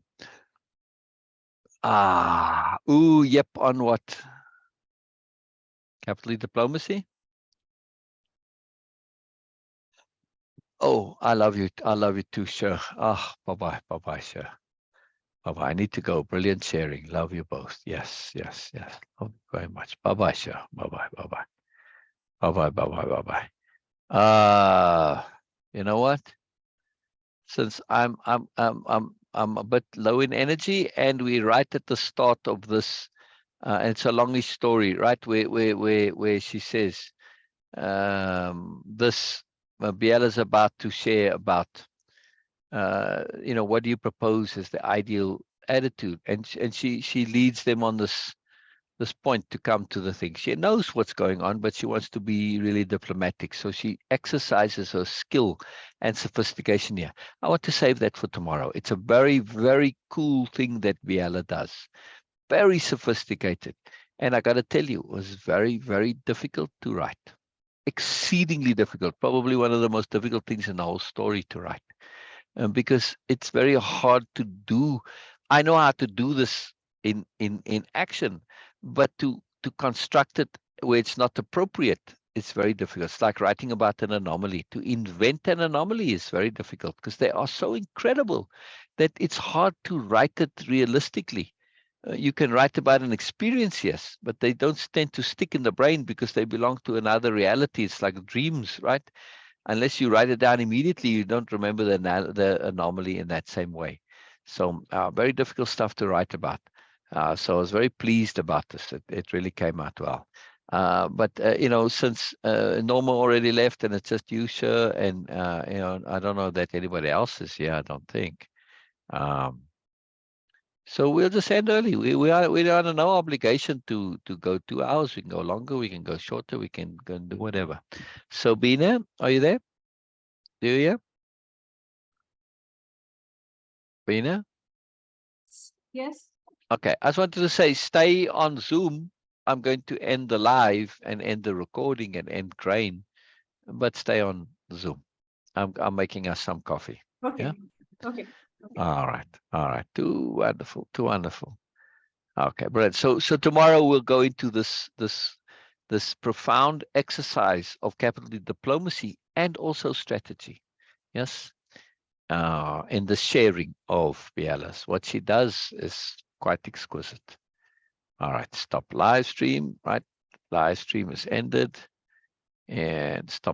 Yep. On what? Capital diplomacy? Oh, I love you. I love you too, sir. Ah, bye-bye. Bye-bye, sir. Bye-bye. I need to go. Brilliant sharing. Love you both. Yes, yes, yes. Love you very much. Bye-bye, sir. Bye-bye. Bye-bye. Bye-bye. Bye-bye. Bye-bye. You know what? Since I'm a bit low in energy, and we're right at the start of this, and it's a longish story, right? Where she says, this Biella's about to share about, what do you propose as the ideal attitude, and she leads them on this point to come to the thing. She knows what's going on, but she wants to be really diplomatic. So she exercises her skill and sophistication here. I want to save that for tomorrow. It's a very, very cool thing that Biella does. Very sophisticated. And I got to tell you, it was very, very difficult to write. Exceedingly difficult. Probably one of the most difficult things in the whole story to write. Because it's very hard to do. I know how to do this in action, but to construct it where it's not appropriate, it's very difficult. It's like writing about an anomaly. To invent an anomaly is very difficult because they are so incredible that it's hard to write it realistically. You can write about an experience, yes, but they don't tend to stick in the brain because they belong to another reality. It's like dreams, right? Unless you write it down immediately, you don't remember the anomaly in that same way. So very difficult stuff to write about. So I was very pleased about this. It really came out well. But since Norma already left and it's just you, sir, and I don't know that anybody else is here. I don't think. So we'll just end early. We are under no obligation to go 2 hours. We can go longer. We can go shorter. We can go and do whatever. So Bina, are you there? Do you hear? Bina? Yes. Okay. I just wanted to say, stay on Zoom. I'm going to end the live and end the recording and end Crane, but stay on Zoom. I'm making us some coffee. Okay. Yeah. Okay. All right. All right. Too wonderful. Too wonderful. Okay, brilliant. So tomorrow we'll go into this profound exercise of capital D diplomacy and also strategy. Yes. In the sharing of Biella's. What she does is quite exquisite. All right, stop live stream, right? Live stream is ended. And stop